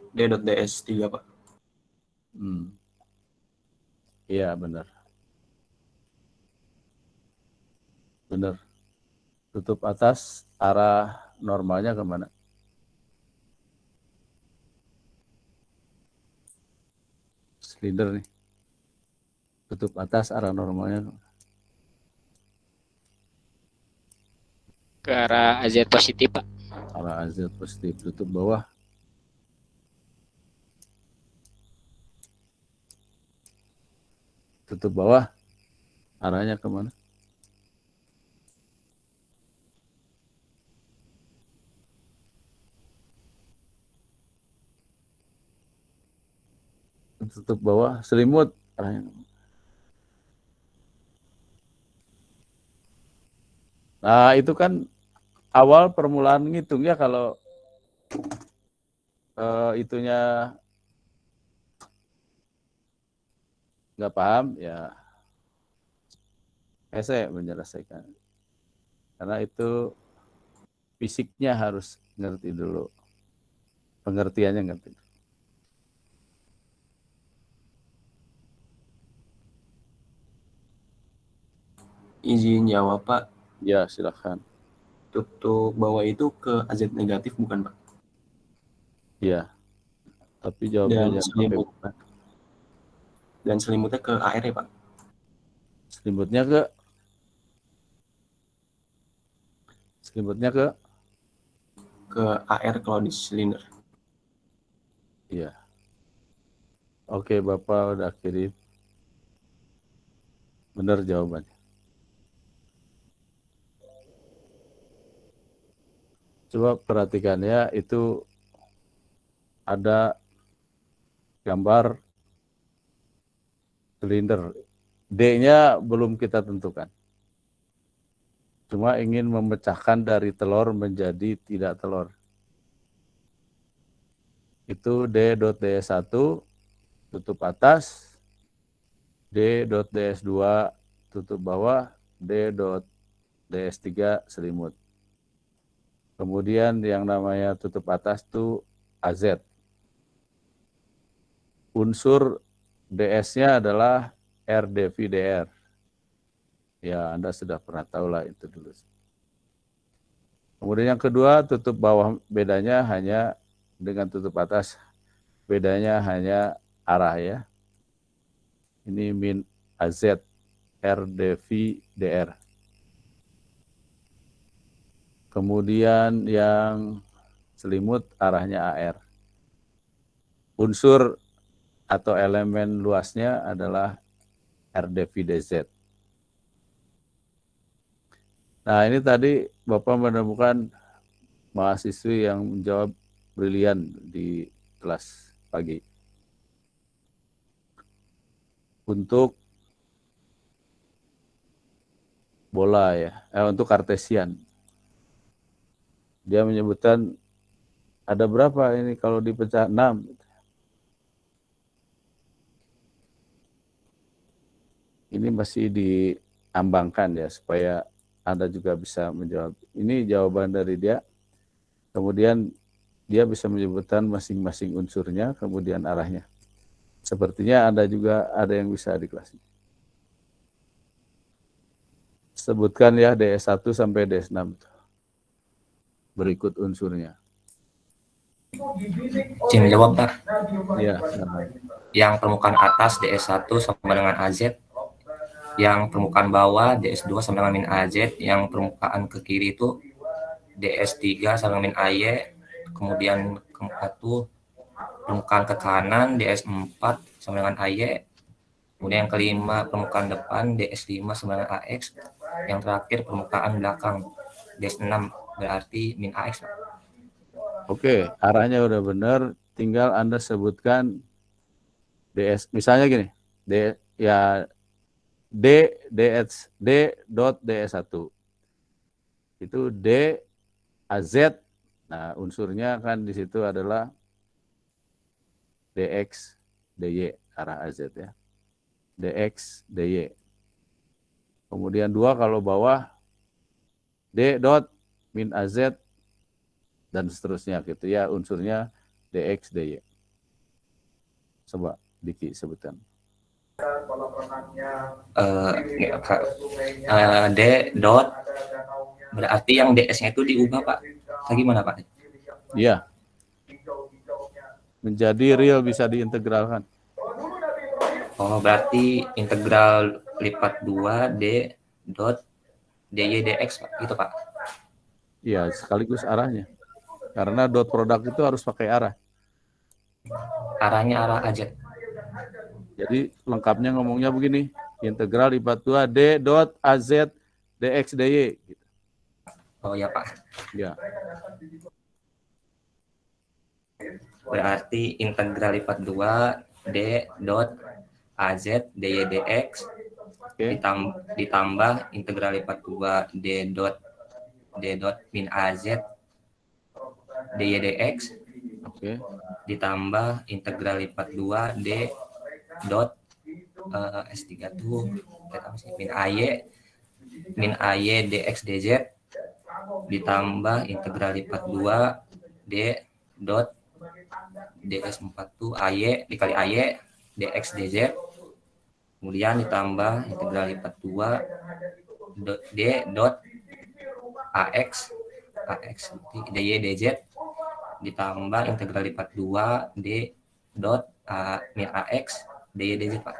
D.ds3, Pak. Iya, benar. Benar. Tutup atas arah normalnya kemana? Silinder nih. Tutup atas arah normalnya ke arah AZ positif, Pak. arah AZ positif. Tutup bawah arahnya kemana? Tutup bawah selimut arahnya kemana? Nah, itu kan awal permulaan ngitung ya. Kalau itunya nggak paham, ya saya menyelesaikan. Karena itu fisiknya harus ngerti dulu. Pengertiannya ngerti. Izin jawab, Pak. Ya, silakan. Tutup bawah itu ke AZ negatif bukan, Pak? Iya. Tapi jawabannya jangan pakai bukan. Dan selimutnya ke AR ya, Pak? Selimutnya ke AR kalau di silinder. Iya. Oke, Bapak udah kirim. Benar jawabannya. Coba perhatikan ya, itu ada gambar silinder. D-nya belum kita tentukan. Cuma ingin memecahkan dari telur menjadi tidak telur. Itu D.ds1 tutup atas, D.ds2 tutup bawah, D.ds3 selimut. Kemudian yang namanya tutup atas itu AZ. Unsur DS-nya adalah RDVDR. Ya, Anda sudah pernah tahu lah itu dulu. Kemudian yang kedua, tutup bawah bedanya hanya dengan tutup atas, bedanya hanya arah ya. Ini min AZ RDVDR. Kemudian yang selimut arahnya AR. Unsur atau elemen luasnya adalah RDVDZ. Nah, ini tadi Bapak menemukan mahasiswi yang menjawab brilian di kelas pagi. Untuk bola ya, untuk kartesian. Dia menyebutkan ada berapa ini kalau dipecah 6. Ini masih diambangkan ya supaya Anda juga bisa menjawab. Ini jawaban dari dia. Kemudian dia bisa menyebutkan masing-masing unsurnya, kemudian arahnya. Sepertinya Anda juga ada yang bisa di kelas ini. Sebutkan ya DS1 sampai DS6. Berikut unsurnya. Izin jawab, Pak. Ya. Yang permukaan atas DS1 sama dengan AZ. Yang permukaan bawah DS2 sama dengan min AZ. Yang permukaan ke kiri itu DS3 sama dengan min AY. Kemudian keempat tuh permukaan ke kanan DS4 sama dengan AY. Kemudian yang kelima permukaan depan DS5 sama dengan AX. Yang terakhir permukaan belakang DS6 berarti min AX. Oke, arahnya udah benar, tinggal Anda sebutkan DS, misalnya gini, D.DS1 itu D AZ. Nah, unsurnya kan di situ adalah DX DY, arah AZ ya. DX DY. Kemudian 2 kalau bawah D dot min AZ dan seterusnya gitu ya, unsurnya DX DY. Coba Diki sebutkan. D dot berarti yang DS-nya itu diubah, Pak. Gimana, Pak? Iya. Menjadi real, bisa diintegralkan. Oh, berarti integral lipat 2 D dot DY DX, Pak. Gitu, Pak. Iya, sekaligus arahnya. Karena dot produk itu harus pakai arah. Arahnya arah AZ. Jadi lengkapnya ngomongnya begini, integral lipat 2 D dot AZ DX DY. Gitu. Oh ya, Pak. Ya. Berarti integral lipat 2 D dot AZ DY DX ditambah integral lipat 2 D dot min AZ DY DX ditambah integral lipat 2 D dot S3 tuh min AY DX DZ ditambah integral lipat 2 D dot DS4 tuh AY dikali AY DX DZ, kemudian ditambah integral lipat 2 D dot AX DY DZ ditambah integral lipat 2 D dot min AX DY DZ, Pak.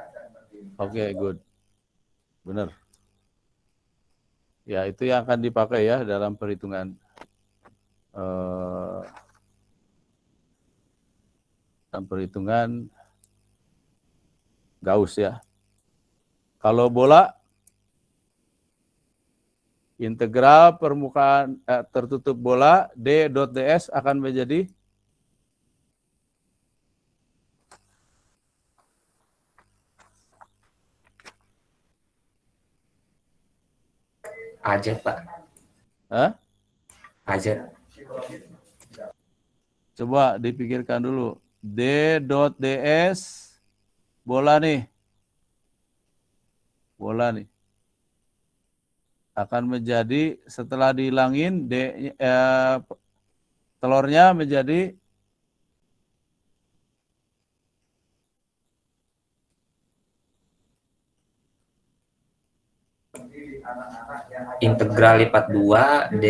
Oke, good. Benar. Ya, itu yang akan dipakai ya dalam perhitungan Gauss ya. Kalau bola, integral permukaan tertutup bola D dot DS akan menjadi AZ, Pak. Hah? AZ. Coba dipikirkan dulu. D dot DS bola nih. Akan menjadi setelah dihilangin telurnya menjadi integral lipat 2 D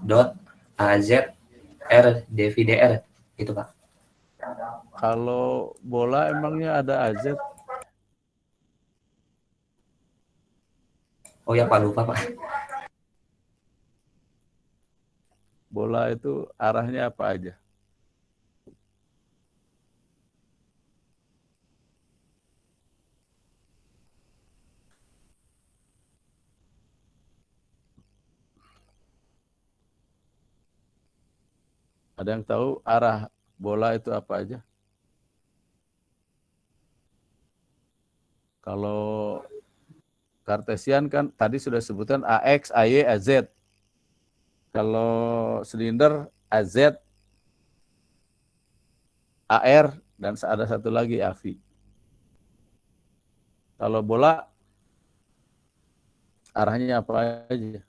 dot AZ R dV dr. Itu Pak. Kalau bola emangnya ada AZ? Oh ya Pak, lupa Pak. Bola itu arahnya apa aja? Ada yang tahu arah bola itu apa aja? Kalau Kartesian kan tadi sudah sebutkan AX, AY, AZ. Kalau silinder AZ, AR, dan ada satu lagi AV. Kalau bola arahnya apa aja?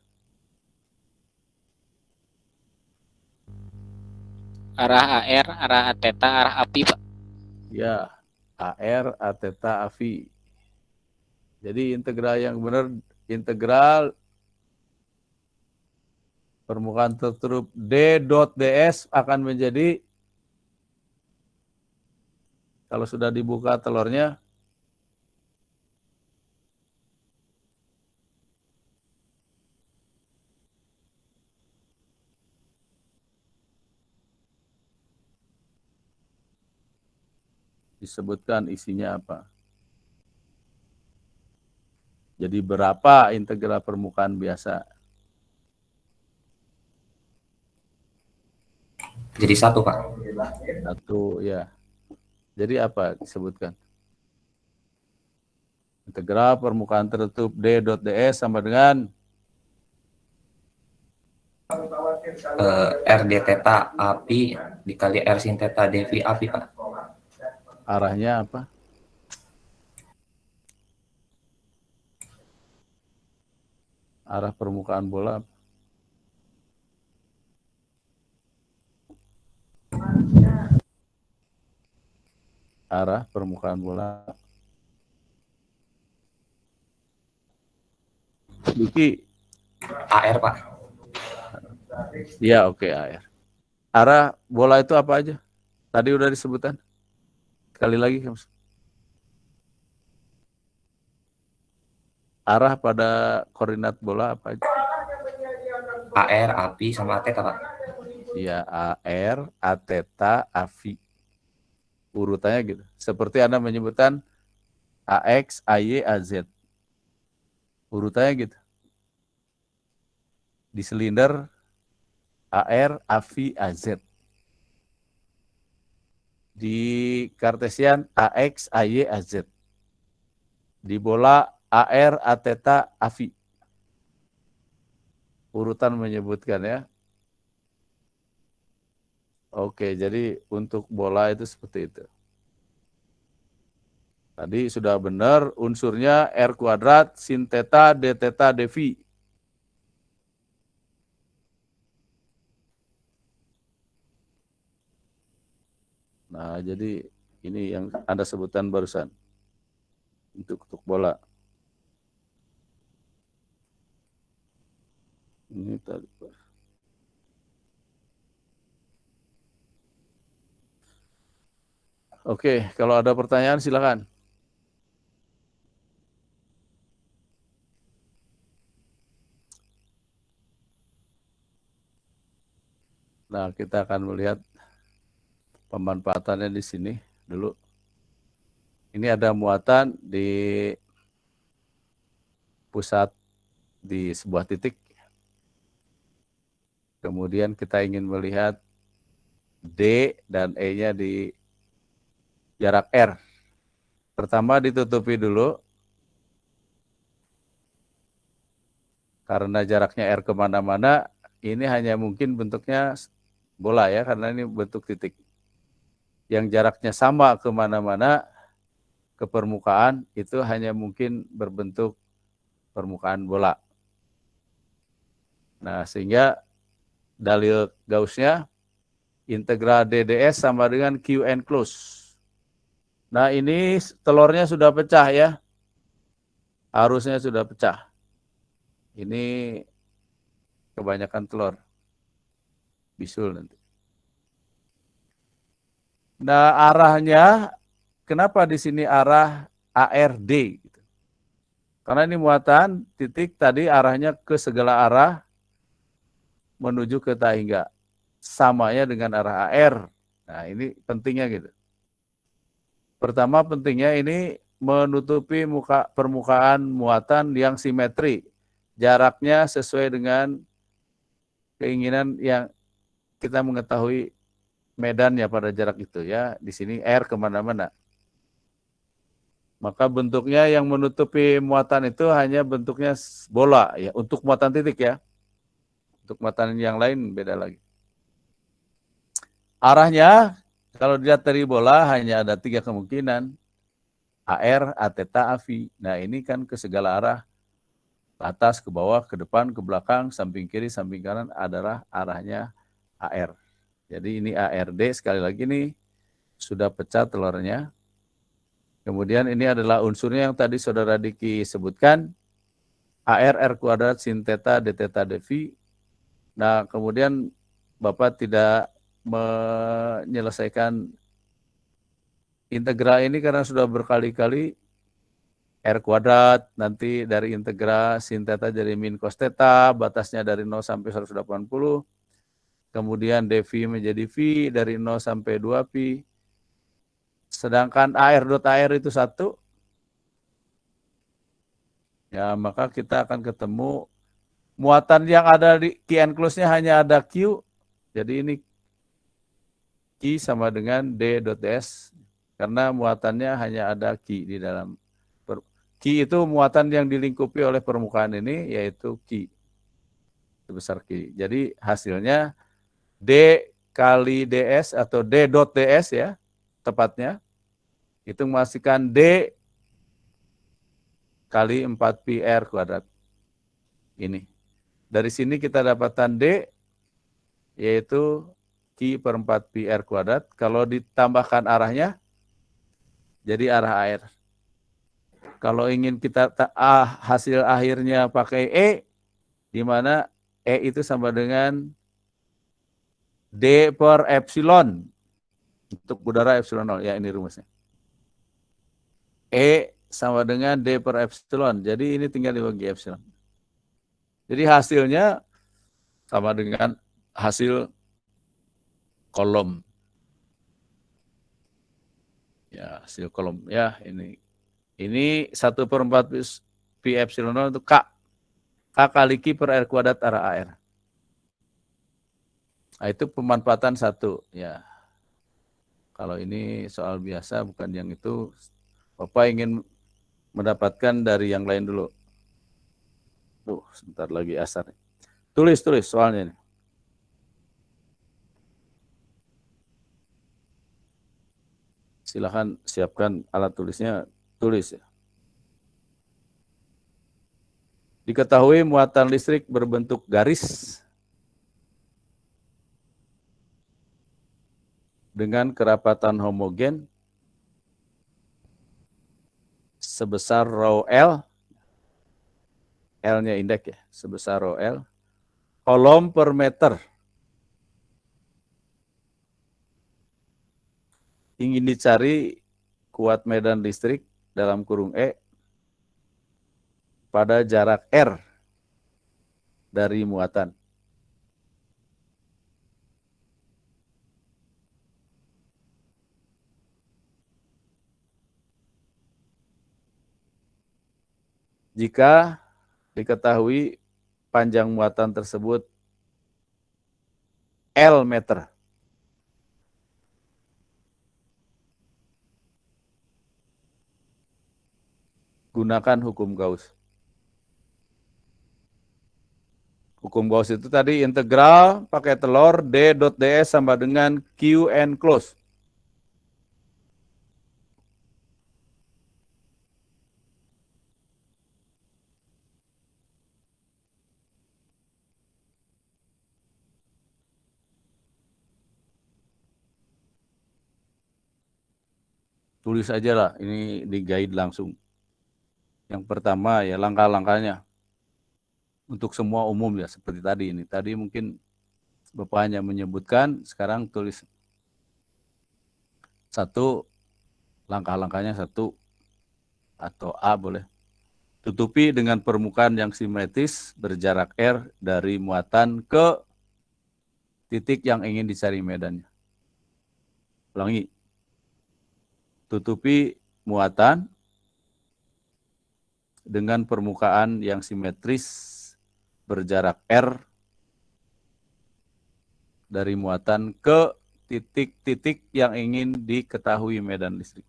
Arah AR, arah theta, arah api, Pak. Ya, AR, Atheta, AV. Jadi integral yang benar, integral permukaan tertutup D dot DS akan menjadi, kalau sudah dibuka telurnya, disebutkan isinya apa. Jadi berapa integral permukaan biasa? Jadi 1 Pak. 1 ya. Jadi apa disebutkan? Integral permukaan tertutup D dot DS sama dengan R d theta api dikali R sin theta dV api Pak. arahnya apa? Arah permukaan bola. Arah permukaan bola. Duki. AR Pak. Iya, oke, AR. Arah bola itu apa aja? Tadi udah disebutkan. Sekali lagi, Mas. Arah pada koordinat bola apa aja? AR, api, sama theta Pak. Iya, AR, Atheta, AV. Urutannya gitu. Seperti Anda menyebutkan AX, AY, AZ. Urutannya gitu. Di silinder AR, AV, AZ. Di Kartesian AX, AY, AZ. Di bola AR, Atheta, AV. Urutan menyebutkan ya. Oke, jadi untuk bola itu seperti itu. Tadi sudah benar unsurnya R kuadrat, sin theta, d theta, dV. Nah, jadi ini yang Anda sebutkan barusan. Untuk bola. Ini tadi. Oke, kalau ada pertanyaan silakan. Nah, kita akan melihat pemanfaatannya di sini dulu. Ini ada muatan di pusat di sebuah titik. Kemudian kita ingin melihat D dan E-nya di jarak R. Pertama ditutupi dulu. Karena jaraknya R kemana-mana, ini hanya mungkin bentuknya bola ya, karena ini bentuk titik. Yang jaraknya sama kemana-mana, ke permukaan, itu hanya mungkin berbentuk permukaan bola. Nah, sehingga dalil Gauss-nya, integral DDS sama dengan Q enclosed. Nah, ini telurnya sudah pecah ya. Arusnya sudah pecah. Ini kebanyakan telur. Bisul nanti. Nah, arahnya kenapa di sini arah ARD? Gitu. Karena ini muatan titik tadi arahnya ke segala arah menuju ke tahingga. Samanya dengan arah AR. Nah, ini pentingnya gitu. Pertama pentingnya ini menutupi permukaan muatan yang simetri. Jaraknya sesuai dengan keinginan yang kita mengetahui medannya pada jarak itu ya. Di sini R kemana-mana. Maka bentuknya yang menutupi muatan itu hanya bentuknya bola ya. Untuk muatan titik ya. Untuk muatan yang lain beda lagi. Arahnya kalau dilihat dari bola hanya ada 3 kemungkinan. AR, ATTA, AVI. Nah ini kan ke segala arah. Ke atas, ke bawah, ke depan, ke belakang, samping kiri, samping kanan adalah arahnya AR. Jadi ini ARD sekali lagi nih sudah pecah telurnya. Kemudian ini adalah unsurnya yang tadi Saudara Diki sebutkan. AR, R kuadrat, sin theta, D theta, dV. Nah kemudian Bapak tidak menyelesaikan integral ini karena sudah berkali-kali R kuadrat, nanti dari integral sin theta jadi min cos theta, batasnya dari 0 sampai 180, kemudian dV menjadi V dari 0 sampai 2pi, sedangkan AR dot AR itu 1, ya maka kita akan ketemu muatan yang ada di Q enclose-nya hanya ada Q, jadi ini Q sama dengan D dot DS, karena muatannya hanya ada Q di dalam. Q itu muatan yang dilingkupi oleh permukaan ini, yaitu Q. Sebesar Q. Jadi hasilnya D kali DS atau D dot DS ya, tepatnya. Itu menghasilkan D kali 4pi R kuadrat. Ini. Dari sini kita dapatkan D, yaitu Q per 4pi R kuadrat. Kalau ditambahkan arahnya, jadi arah air. Kalau ingin kita hasil akhirnya pakai E, di mana E itu sama dengan D per epsilon. Untuk udara epsilon 0. Ya ini rumusnya. E sama dengan D per epsilon. Jadi ini tinggal dibagi epsilon. Jadi hasilnya sama dengan hasil kolom. Ya, hasil kolom. Ya, ini 1/4 pi epsilon 0 itu K. K kali Q per R kuadrat arah AR. Nah, itu pemanfaatan 1. Ya. Kalau ini soal biasa, bukan yang itu. Bapak ingin mendapatkan dari yang lain dulu. Sebentar lagi asar. Tulis soalnya ini. Silahkan siapkan alat tulisnya, tulis ya. Diketahui muatan listrik berbentuk garis dengan kerapatan homogen sebesar rho L, L-nya indeks ya, sebesar rho L, kolom per meter. Ingin dicari kuat medan listrik dalam kurung E pada jarak R dari muatan. Jika diketahui panjang muatan tersebut L meter, gunakan hukum Gauss. Hukum Gauss itu tadi integral pakai telur D dot DS sama dengan Q enclose. Tulis aja lah, ini di guide langsung. Yang pertama ya langkah-langkahnya. untuk semua umum ya, seperti tadi ini. Tadi mungkin Bapak hanya menyebutkan, sekarang tulis satu, langkah-langkahnya satu, atau A boleh. Tutupi dengan permukaan yang simetris berjarak R dari muatan ke titik yang ingin dicari medannya. Ulangi. Tutupi muatan dengan permukaan yang simetris berjarak R dari muatan ke titik-titik yang ingin diketahui medan listrik.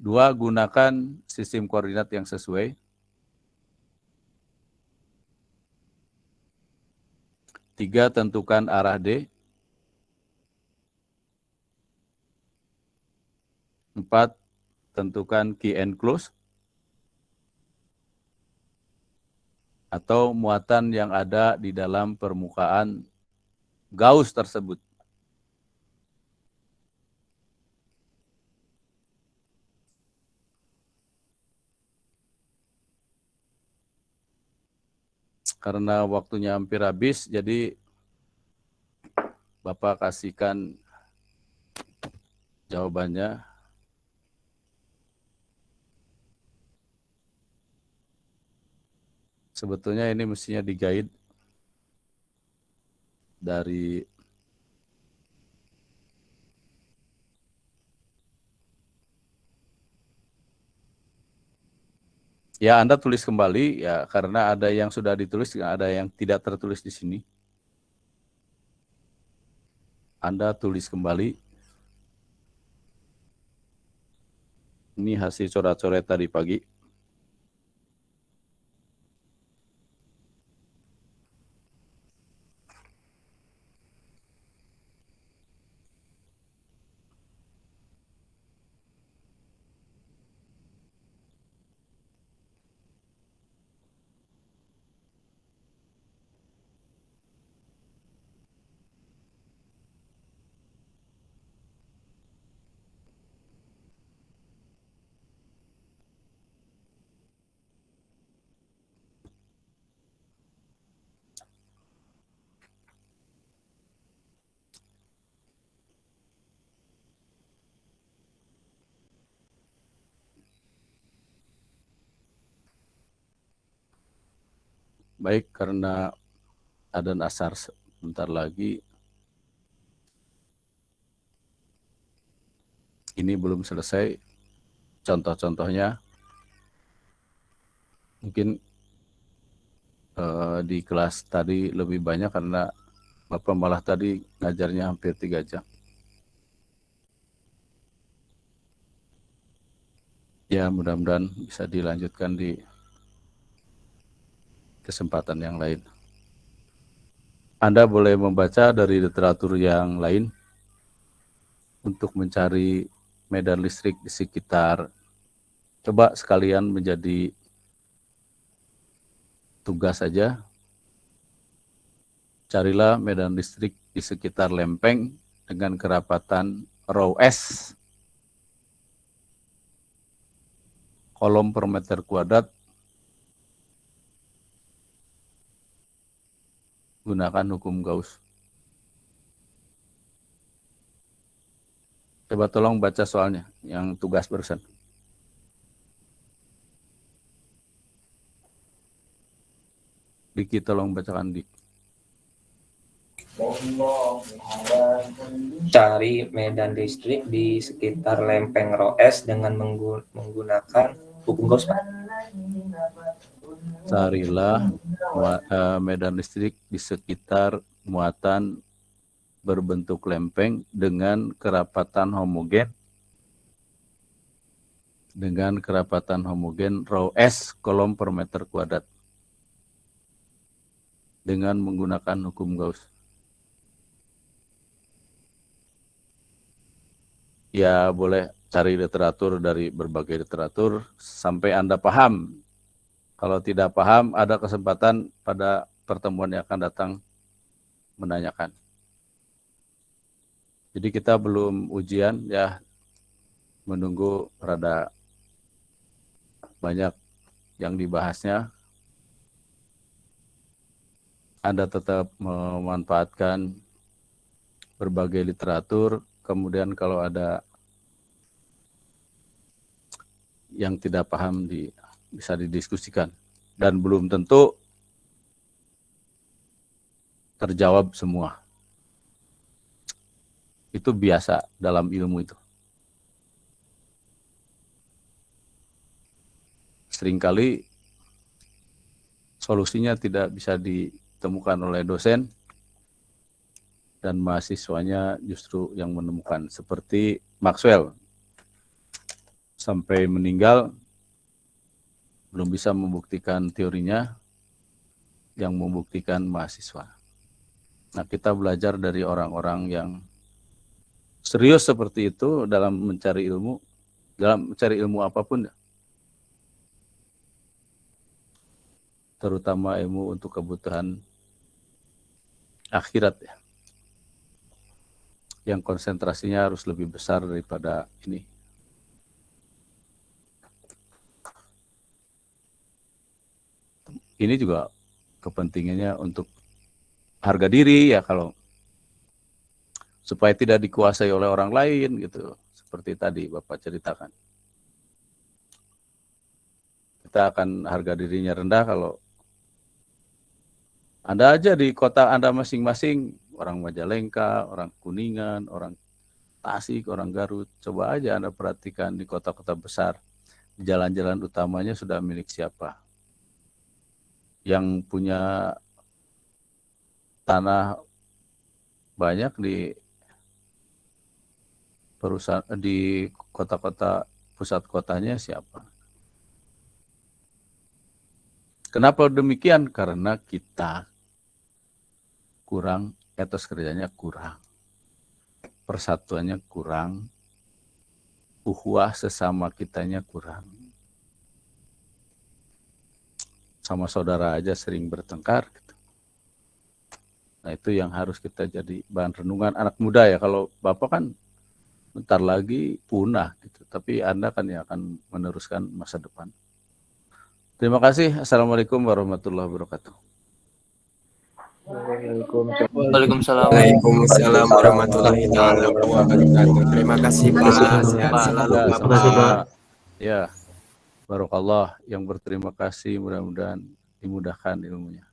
Dua, gunakan sistem koordinat yang sesuai. Tiga, tentukan arah D. 4, tentukan key and close atau muatan yang ada di dalam permukaan Gauss tersebut. Karena waktunya hampir habis, jadi Bapak kasihkan jawabannya. Sebetulnya ini mestinya di-guide dari ya, Anda tulis kembali ya, karena ada yang sudah ditulis, ada yang tidak tertulis di sini. Anda tulis kembali. Ini hasil coret-coret tadi pagi. Baik, karena adzan asar sebentar lagi, ini belum selesai contoh-contohnya. Mungkin di kelas tadi lebih banyak karena Bapak malah tadi ngajarnya hampir 3 jam. Ya, mudah-mudahan bisa dilanjutkan di kesempatan yang lain. Anda boleh membaca dari literatur yang lain untuk mencari medan listrik di sekitar. Coba sekalian menjadi tugas saja. Carilah medan listrik di sekitar lempeng dengan kerapatan rho S, kolom per meter kuadrat, gunakan hukum Gauss. Coba tolong baca soalnya, yang tugas barusan. Diki, tolong bacakan, Dik. Cari medan listrik di sekitar lempeng rho S dengan menggunakan hukum Gauss, Pak. Carilah medan listrik di sekitar muatan berbentuk lempeng dengan kerapatan homogen rho S kolom per meter kuadrat dengan menggunakan hukum Gauss. Ya, boleh cari literatur dari berbagai literatur sampai Anda paham. Kalau tidak paham, ada kesempatan pada pertemuan yang akan datang menanyakan. Jadi kita belum ujian ya, menunggu rada banyak yang dibahasnya. Anda tetap memanfaatkan berbagai literatur, kemudian kalau ada yang tidak paham bisa didiskusikan. Dan belum tentu terjawab semua. Itu biasa dalam ilmu itu. Seringkali solusinya tidak bisa ditemukan oleh dosen dan mahasiswanya justru yang menemukan. Seperti Maxwell, sampai meninggal belum bisa membuktikan teorinya, yang membuktikan mahasiswa. Nah, kita belajar dari orang-orang yang serius seperti itu dalam mencari ilmu apapun, terutama ilmu untuk kebutuhan akhirat ya, yang konsentrasinya harus lebih besar daripada ini. Ini juga kepentingannya untuk harga diri ya, kalau supaya tidak dikuasai oleh orang lain gitu, seperti tadi Bapak ceritakan. Kita akan harga dirinya rendah kalau Anda aja di kota Anda masing-masing, orang Majalengka, orang Kuningan, orang Tasik, orang Garut, coba aja Anda perhatikan di kota-kota besar, jalan-jalan utamanya sudah milik siapa? Yang punya tanah banyak di perusahaan di kota-kota pusat kotanya siapa? Kenapa demikian? Karena kita kurang, etos kerjanya kurang, persatuannya kurang, ukhuwah sesama kitanya kurang. Sama saudara aja sering bertengkar gitu. Nah, itu yang harus kita jadi bahan renungan anak muda ya. Kalau Bapak kan bentar lagi punah gitu, tapi Anda kan yang akan meneruskan masa depan. Terima kasih. Assalamualaikum warahmatullahi wabarakatuh. Waalaikumsalam warahmatullahi wabarakatuh. Terima kasih Pak. Sehat selalu Bapak. Ya, barokallah, yang berterima kasih mudah-mudahan dimudahkan ilmunya.